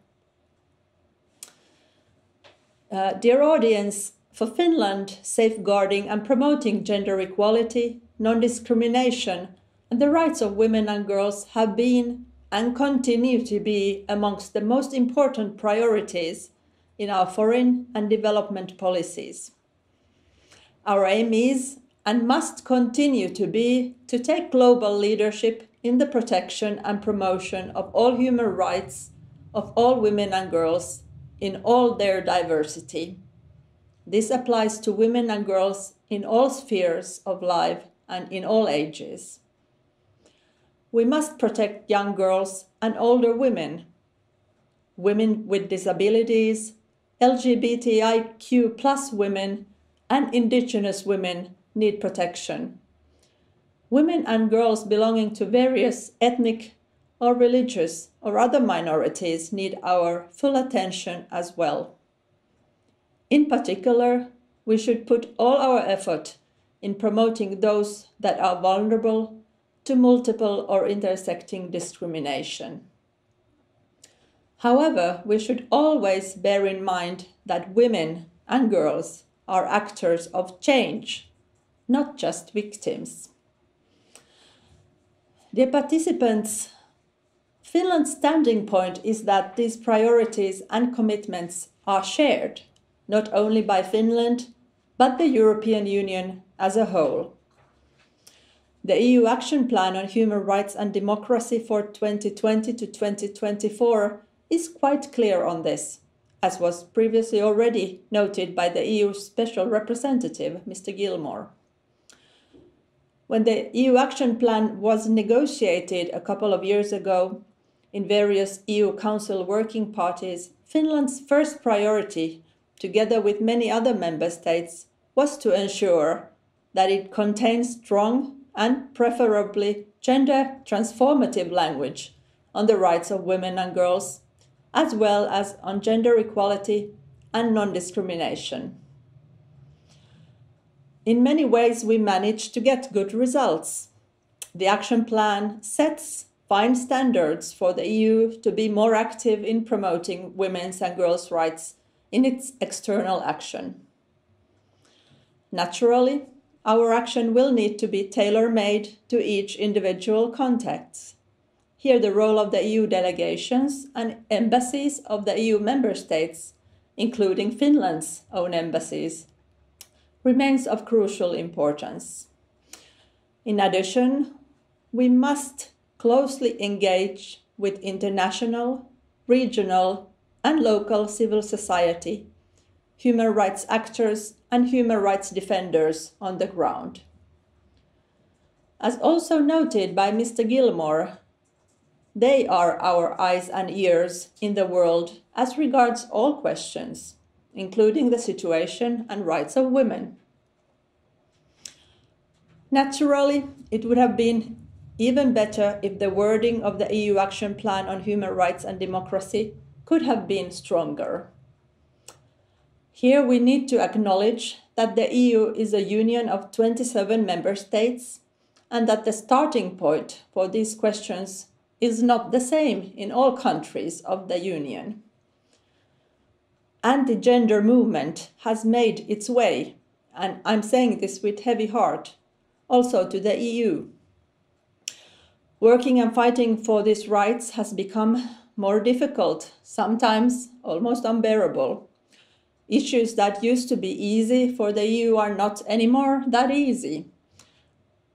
Dear audience, for Finland, safeguarding and promoting gender equality, non-discrimination, and the rights of women and girls have been and continue to be amongst the most important priorities in our foreign and development policies. Our aim is and must continue to be to take global leadership in the protection and promotion of all human rights of all women and girls in all their diversity. This applies to women and girls in all spheres of life and in all ages. We must protect young girls and older women, women with disabilities, LGBTIQ+ women, and indigenous women need protection. Women and girls belonging to various ethnic or religious or other minorities need our full attention as well. In particular, we should put all our effort in promoting those that are vulnerable to multiple or intersecting discrimination. However, we should always bear in mind that women and girls are actors of change, not just victims. Dear participants, Finland's standing point is that these priorities and commitments are shared, not only by Finland, but the European Union as a whole. The EU Action Plan on Human Rights and Democracy for 2020 to 2024 is quite clear on this, as was previously already noted by the EU Special Representative, Mr. Gilmore. When the EU Action Plan was negotiated a couple of years ago in various EU Council working parties, Finland's first priority, together with many other member states, was to ensure that it contains strong and preferably gender transformative language on the rights of women and girls, as well as on gender equality and non-discrimination. In many ways, we managed to get good results. The action plan sets fine standards for the EU to be more active in promoting women's and girls' rights in its external action. Naturally, our action will need to be tailor-made to each individual context. Here, the role of the EU delegations and embassies of the EU member states, including Finland's own embassies, remains of crucial importance. In addition, we must closely engage with international, regional, and local civil society, human rights actors, and human rights defenders on the ground. As also noted by Mr. Gilmore, they are our eyes and ears in the world as regards all questions, including the situation and rights of women. Naturally, it would have been even better if the wording of the EU Action Plan on Human Rights and Democracy could have been stronger. Here we need to acknowledge that the EU is a union of 27 member states and that the starting point for these questions is not the same in all countries of the Union. Anti-gender movement has made its way, and I'm saying this with heavy heart, also to the EU. Working and fighting for these rights has become more difficult, sometimes almost unbearable. Issues that used to be easy for the EU are not anymore that easy.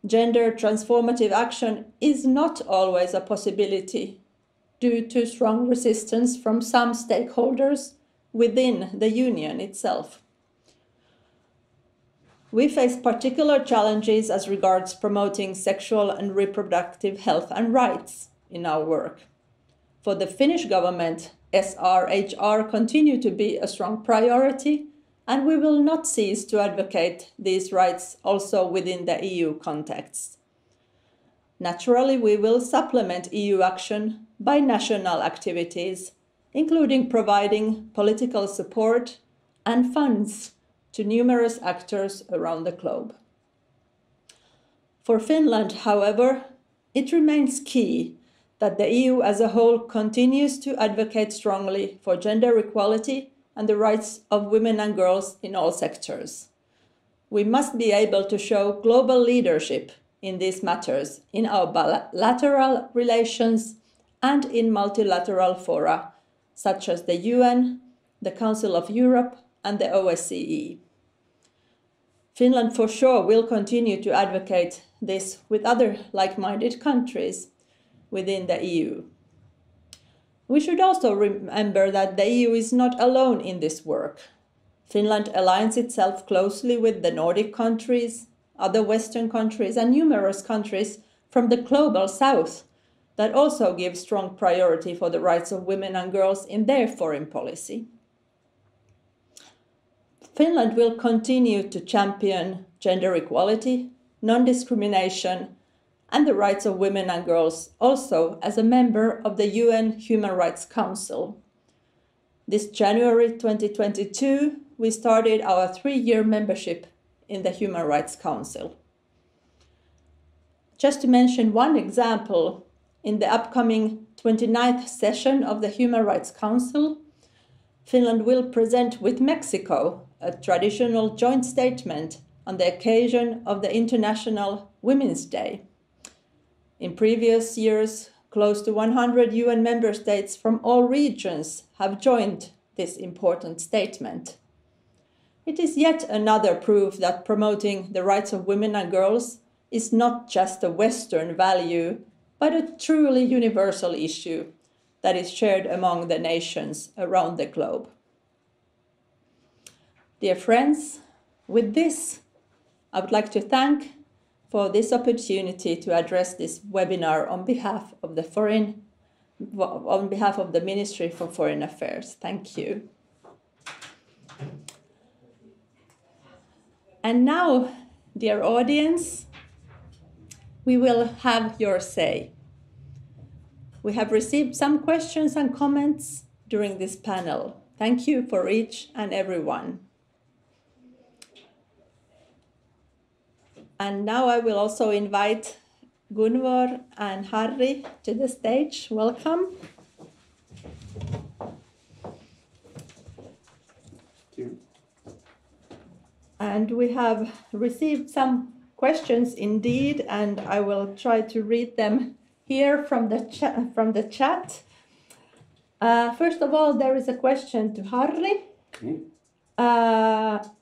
Gender transformative action is not always a possibility due to strong resistance from some stakeholders within the Union itself. We face particular challenges as regards promoting sexual and reproductive health and rights in our work. For the Finnish government, SRHR continue to be a strong priority, and we will not cease to advocate these rights also within the EU context. Naturally, we will supplement EU action by national activities including providing political support and funds to numerous actors around the globe. For Finland, however, it remains key that the EU as a whole continues to advocate strongly for gender equality and the rights of women and girls in all sectors. We must be able to show global leadership in these matters in our bilateral relations and in multilateral fora, such as the UN, the Council of Europe, and the OSCE. Finland for sure will continue to advocate this with other like-minded countries within the EU. We should also remember that the EU is not alone in this work. Finland aligns itself closely with the Nordic countries, other Western countries, and numerous countries from the global south that also give strong priority for the rights of women and girls in their foreign policy. Finland will continue to champion gender equality, non-discrimination, and the rights of women and girls also as a member of the UN Human Rights Council. This January 2022, we started our 3-year membership in the Human Rights Council. Just to mention one example, in the upcoming 29th session of the Human Rights Council, Finland will present with Mexico a traditional joint statement on the occasion of the International Women's Day. In previous years, close to 100 UN member states from all regions have joined this important statement. It is yet another proof that promoting the rights of women and girls is not just a Western value, but a truly universal issue that is shared among the nations around the globe. Dear friends, with this, I would like to thank for this opportunity to address this webinar on behalf of the Ministry for Foreign Affairs. Thank you. And now, dear audience, we will have your say. We have received some questions and comments during this panel. Thank you for each and every one. And now I will also invite Gunvor and Harri to the stage. Welcome. Thank you. And we have received some questions indeed, and I will try to read them here from the chat. First of all, there is a question to Harri. Okay.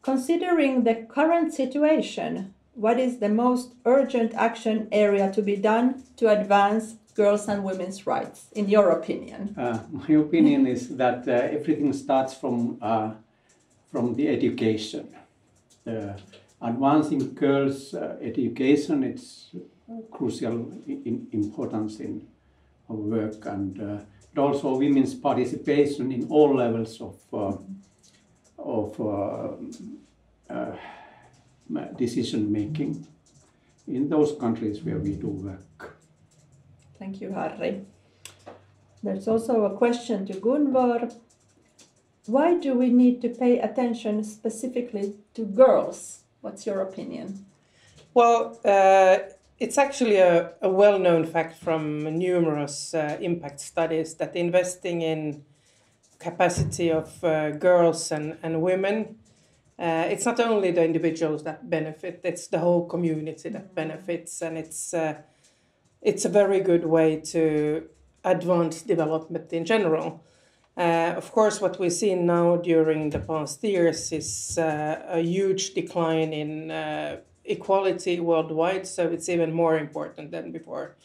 Considering the current situation, what is the most urgent action area to be done to advance girls' and women's rights, in your opinion? My opinion is that everything starts from the education. Advancing girls' education, it's crucial importance in our work, and also women's participation in all levels of decision making in those countries where we do work. Thank you, Harri. There's also a question to Gunvor. Why do we need to pay attention specifically to girls? What's your opinion? Well, it's actually a well-known fact from numerous impact studies that investing in capacity of girls and women, it's not only the individuals that benefit, it's the whole community that benefits, and it's a very good way to advance development in general. Of course, what we've seen now during the past years is a huge decline in equality worldwide, so it's even more important than before.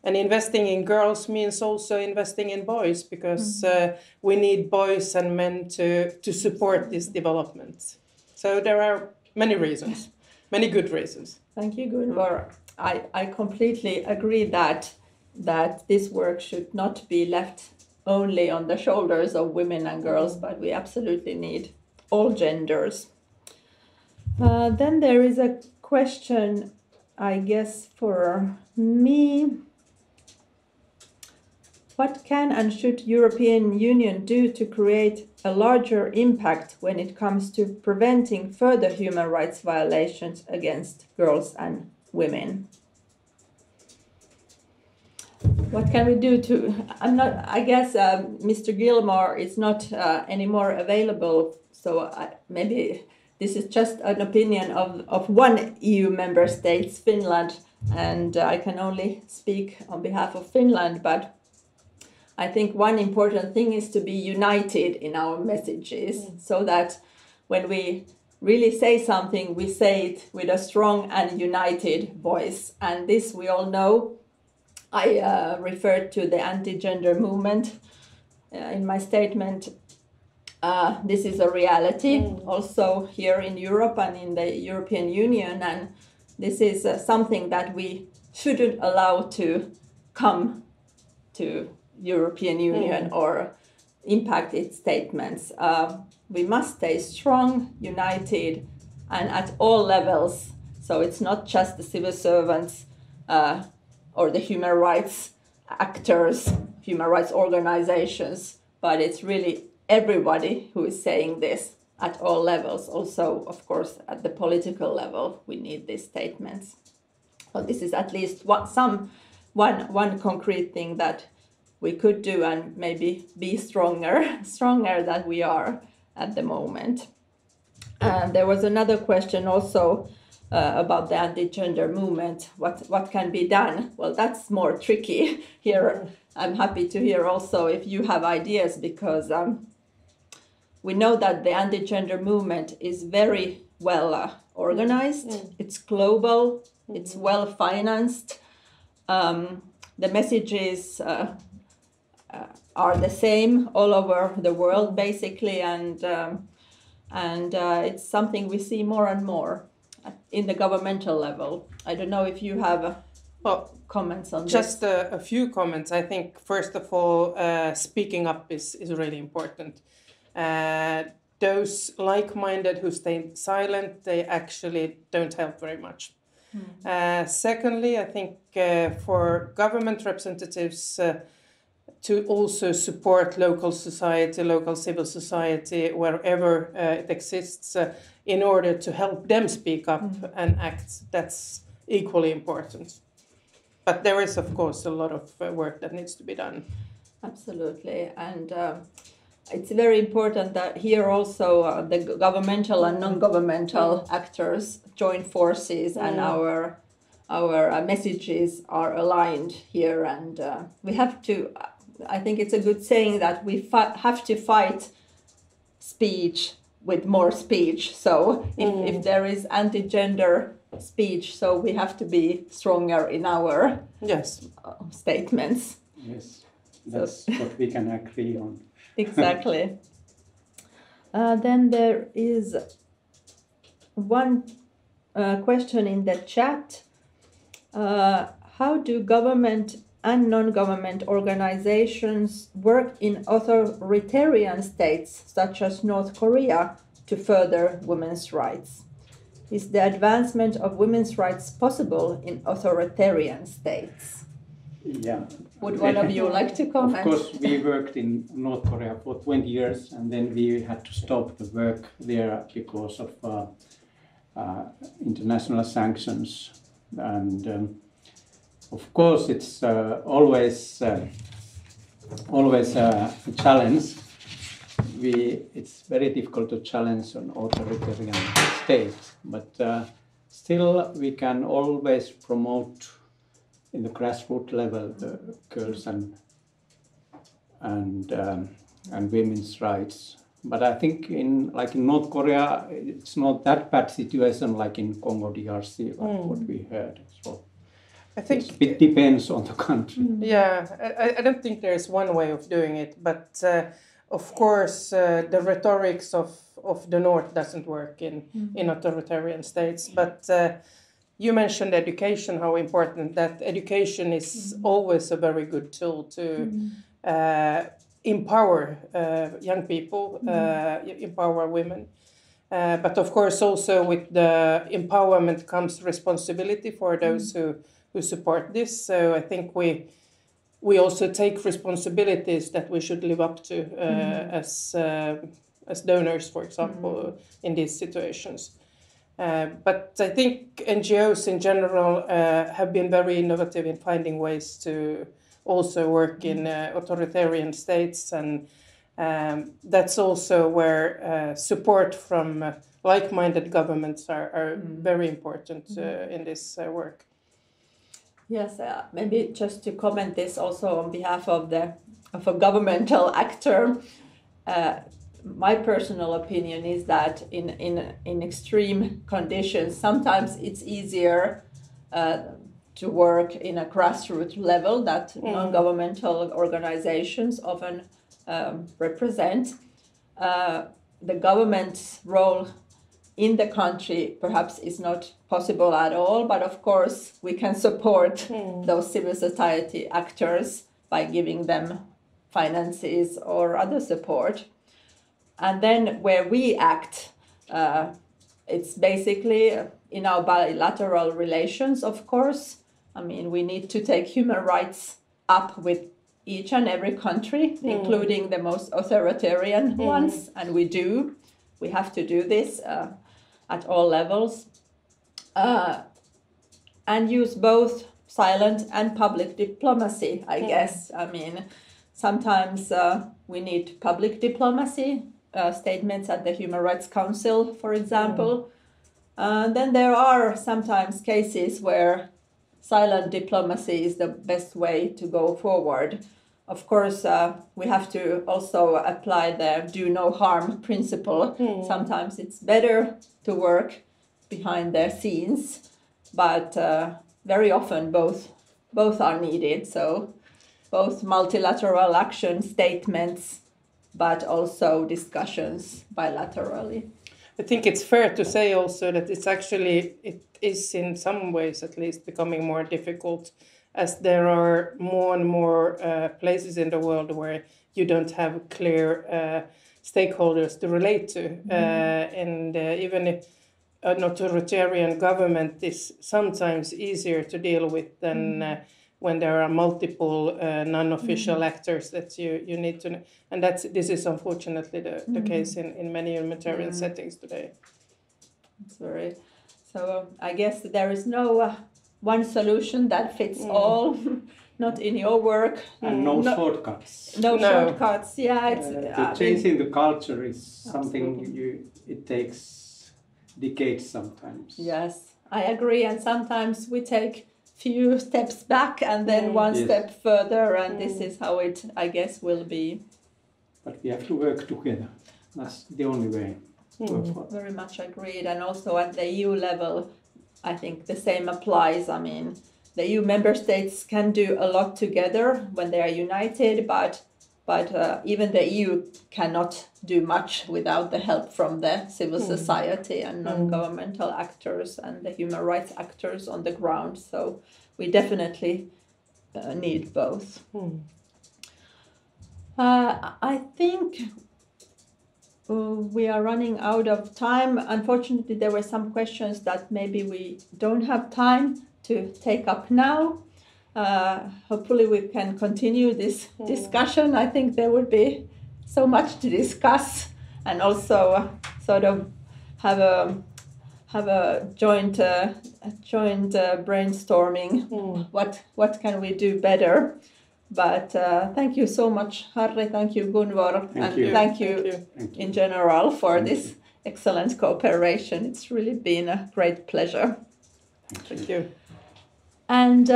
And investing in girls means also investing in boys, because we need boys and men to support this development. So there are many reasons, many good reasons. Thank you, Gunvor. I completely agree that this work should not be left only on the shoulders of women and girls, but we absolutely need all genders. Then there is a question, I guess, for me. What can and should European Union do to create a larger impact when it comes to preventing further human rights violations against girls and women? What can we do to? I guess Mr. Gilmore is not anymore available, so maybe this is just an opinion of one EU member state, Finland, and I can only speak on behalf of Finland, but I think one important thing is to be united in our messages, so that when we really say something, we say it with a strong and united voice. And this we all know. I referred to the anti-gender movement in my statement. This is a reality also here in Europe and in the European Union, and this is something that we shouldn't allow to come to European Union or impact its statements. We must stay strong, united, and at all levels. So it's not just the civil servants or the human rights actors, human rights organizations, but it's really everybody who is saying this at all levels. Also, of course, at the political level, we need these statements. So this is at least one concrete thing that we could do, and maybe be stronger than we are at the moment. And there was another question also about the anti-gender movement. What can be done? Well, that's more tricky here. I'm happy to hear also if you have ideas, because we know that the anti-gender movement is very well organized. It's global. It's well financed. The messages are the same all over the world, basically, and it's something we see more and more in the governmental level. I don't know if you have comments on this. Just a few comments. I think, first of all, speaking up is really important. Those like-minded who stay silent, they actually don't help very much. Secondly, I think for government representatives to also support local society, local civil society, wherever it exists, in order to help them speak up and act, that's equally important. But there is, of course, a lot of work that needs to be done. Absolutely, and it's very important that here also the governmental and non-governmental actors join forces, and our messages are aligned here, and we have to. I think it's a good saying that we have to fight speech with more speech. So if there is anti-gender speech, so we have to be stronger in our statements. Yes, that's what we can agree on. Exactly. Then there is one question in the chat. How do government and non-government organizations work in authoritarian states such as North Korea to further women's rights? Is the advancement of women's rights possible in authoritarian states? Yeah. Would one of you like to comment? Of course, we worked in North Korea for 20 years, and then we had to stop the work there because of international sanctions. And of course, it's always a challenge. It's very difficult to challenge an authoritarian state, but still we can always promote in the grassroots level the girls and women's rights. But I think in North Korea, it's not that bad situation like in Congo DRC, like what we heard. So I think it depends on the country. Yeah, I don't think there is one way of doing it, but of course the rhetorics of the North doesn't work in authoritarian states. But you mentioned education, how important that education is always a very good tool to empower young people, empower women. But of course also with the empowerment comes responsibility for those who support this. So I think we we also take responsibilities that we should live up to as donors, for example, in these situations. But I think NGOs in general have been very innovative in finding ways to also work in authoritarian states, and that's also where support from like-minded governments are very important in this work. Yes, maybe just to comment this also on behalf of a governmental actor. My personal opinion is that in extreme conditions, sometimes it's easier to work in a grassroots level that non-governmental organizations often represent. The government's role in the country perhaps is not possible at all, but of course we can support those civil society actors by giving them finances or other support. And then where we act, it's basically in our bilateral relations, of course. I mean, we need to take human rights up with each and every country, including the most authoritarian ones, and we do. We have to do this at all levels, and use both silent and public diplomacy, I guess. I mean, sometimes we need public diplomacy, statements at the Human Rights Council, for example. Then there are sometimes cases where silent diplomacy is the best way to go forward. Of course, we have to also apply the do no harm principle. Sometimes it's better to work behind the scenes, but very often both are needed. So both multilateral action statements, but also discussions bilaterally. I think it's fair to say also that it is in some ways at least becoming more difficult, as there are more and more places in the world where you don't have clear stakeholders to relate to. And even if an authoritarian government is sometimes easier to deal with than when there are multiple non-official actors that you need to know. And this is unfortunately the case in many humanitarian settings today. So I guess there is no one solution that fits all, not in your work. And no shortcuts. No shortcuts, yeah. Changing the culture is something it takes decades sometimes. Yes, I agree. And sometimes we take few steps back and then one step further, and this is how it, I guess, will be. But we have to work together. That's the only way. Very much agreed. And also at the EU level, I think the same applies. I mean, the EU member states can do a lot together when they are united, but even the EU cannot do much without the help from the civil society and non-governmental actors and the human rights actors on the ground. So we definitely need both. I think we are running out of time. Unfortunately, there were some questions that maybe we don't have time to take up now. Hopefully we can continue this discussion. I think there would be so much to discuss, and also sort of have a joint brainstorming. What can we do better? But thank you so much, Harri. Thank you, Gunvor, thank you in general for this excellent cooperation. It's really been a great pleasure. Thank you. And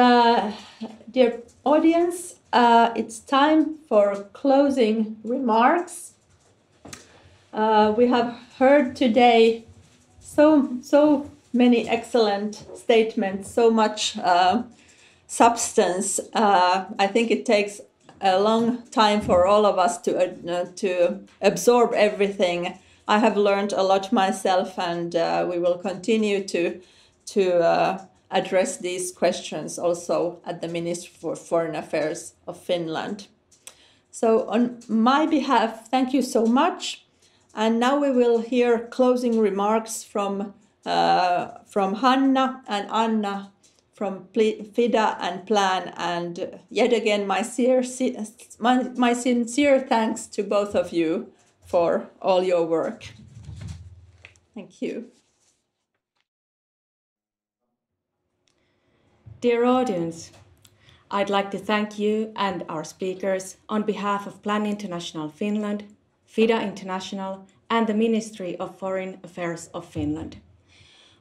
dear audience, it's time for closing remarks. We have heard today so many excellent statements, so much substance. I think it takes a long time for all of us to absorb everything. I have learned a lot myself, and we will continue to address these questions also at the Ministry for Foreign Affairs of Finland. So on my behalf, thank you so much. And now we will hear closing remarks from Hanna and Anna from FIDA and Plan, and yet again my sincere thanks to both of you for all your work. Thank you. Dear audience, I'd like to thank you and our speakers on behalf of Plan International Finland, FIDA International, and the Ministry of Foreign Affairs of Finland.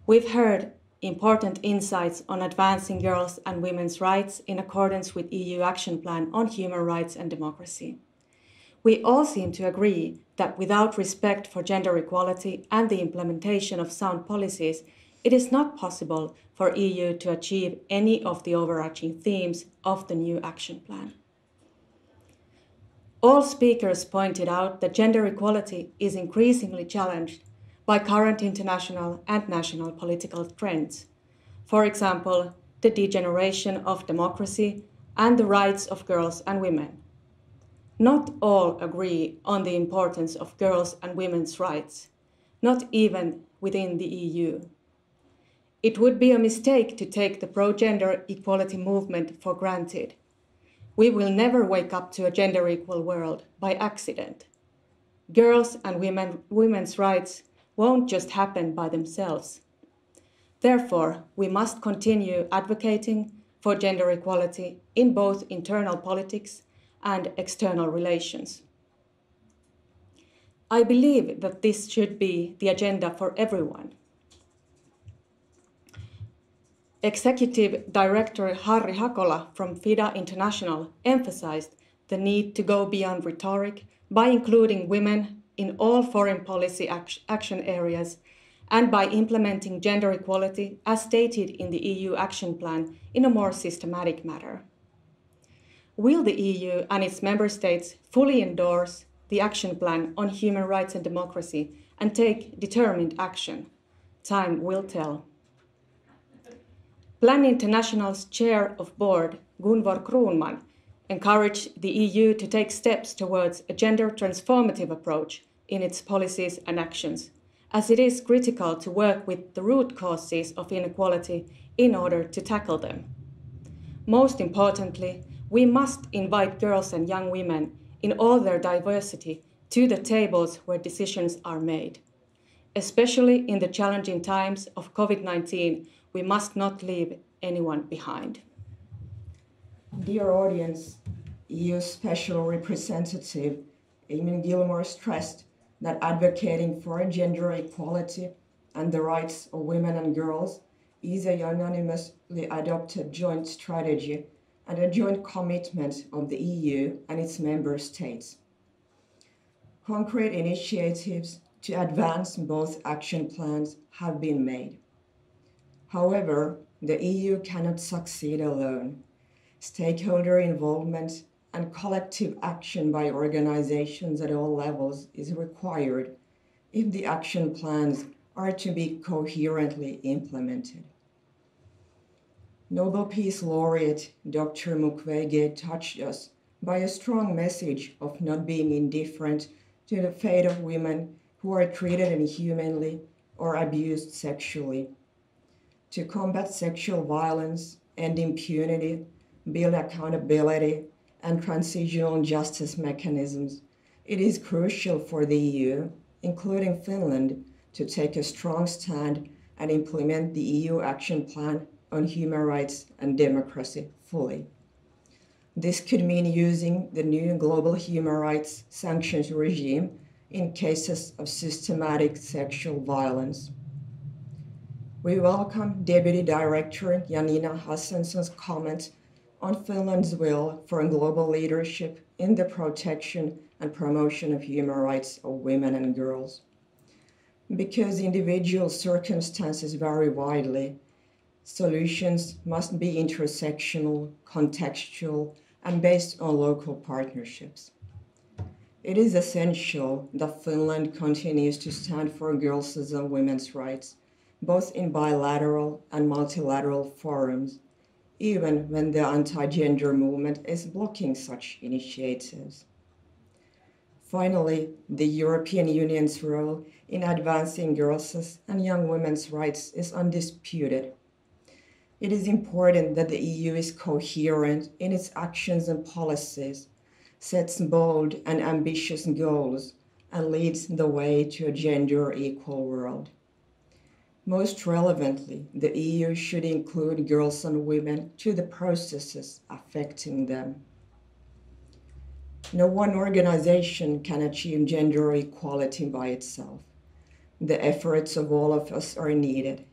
We've heard important insights on advancing girls' and women's rights in accordance with EU Action Plan on Human Rights and Democracy. We all seem to agree that without respect for gender equality and the implementation of sound policies, it is not possible for EU to achieve any of the overarching themes of the new action plan. All speakers pointed out that gender equality is increasingly challenged by current international and national political trends. For example, the degeneration of democracy and the rights of girls and women. Not all agree on the importance of girls' and women's rights, not even within the EU. It would be a mistake to take the pro-gender equality movement for granted. We will never wake up to a gender equal world by accident. Girls' and women's rights won't just happen by themselves. Therefore, we must continue advocating for gender equality in both internal politics and external relations. I believe that this should be the agenda for everyone. Executive Director Harri Hakola from FIDA International emphasized the need to go beyond rhetoric by including women in all foreign policy action areas and by implementing gender equality as stated in the EU Action Plan in a more systematic manner. Will the EU and its member states fully endorse the Action Plan on Human Rights and Democracy and take determined action? Time will tell. Plan International's Chair of Board, Gunvor Kronman, encouraged the EU to take steps towards a gender transformative approach in its policies and actions, as it is critical to work with the root causes of inequality in order to tackle them. Most importantly, we must invite girls and young women in all their diversity to the tables where decisions are made. Especially in the challenging times of COVID-19, we must not leave anyone behind. Dear audience, EU Special Representative Eamon Gilmore stressed that advocating for gender equality and the rights of women and girls is a unanimously adopted joint strategy and a joint commitment of the EU and its member states. Concrete initiatives to advance both action plans have been made. However, the EU cannot succeed alone. Stakeholder involvement and collective action by organizations at all levels is required if the action plans are to be coherently implemented. Nobel Peace Laureate Dr. Mukwege touched us by a strong message of not being indifferent to the fate of women who are treated inhumanly or abused sexually. To combat sexual violence and impunity, build accountability, and transitional justice mechanisms, it is crucial for the EU, including Finland, to take a strong stand and implement the EU Action Plan on Human Rights and Democracy fully. This could mean using the new global human rights sanctions regime in cases of systematic sexual violence. We welcome Deputy Director Janina Hassenson's comment on Finland's will for global leadership in the protection and promotion of human rights of women and girls. Because individual circumstances vary widely, solutions must be intersectional, contextual, and based on local partnerships. It is essential that Finland continues to stand for girls' and women's rights, both in bilateral and multilateral forums, even when the anti-gender movement is blocking such initiatives. Finally, the European Union's role in advancing girls' and young women's rights is undisputed. It is important that the EU is coherent in its actions and policies, sets bold and ambitious goals, and leads the way to a gender equal world. Most relevantly, the EU should include girls and women to the processes affecting them. No one organization can achieve gender equality by itself. The efforts of all of us are needed.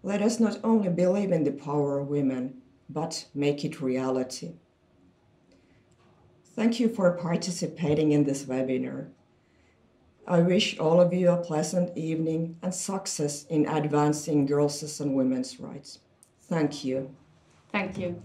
Let us not only believe in the power of women, but make it reality. Thank you for participating in this webinar. I wish all of you a pleasant evening and success in advancing girls' and women's rights. Thank you. Thank you.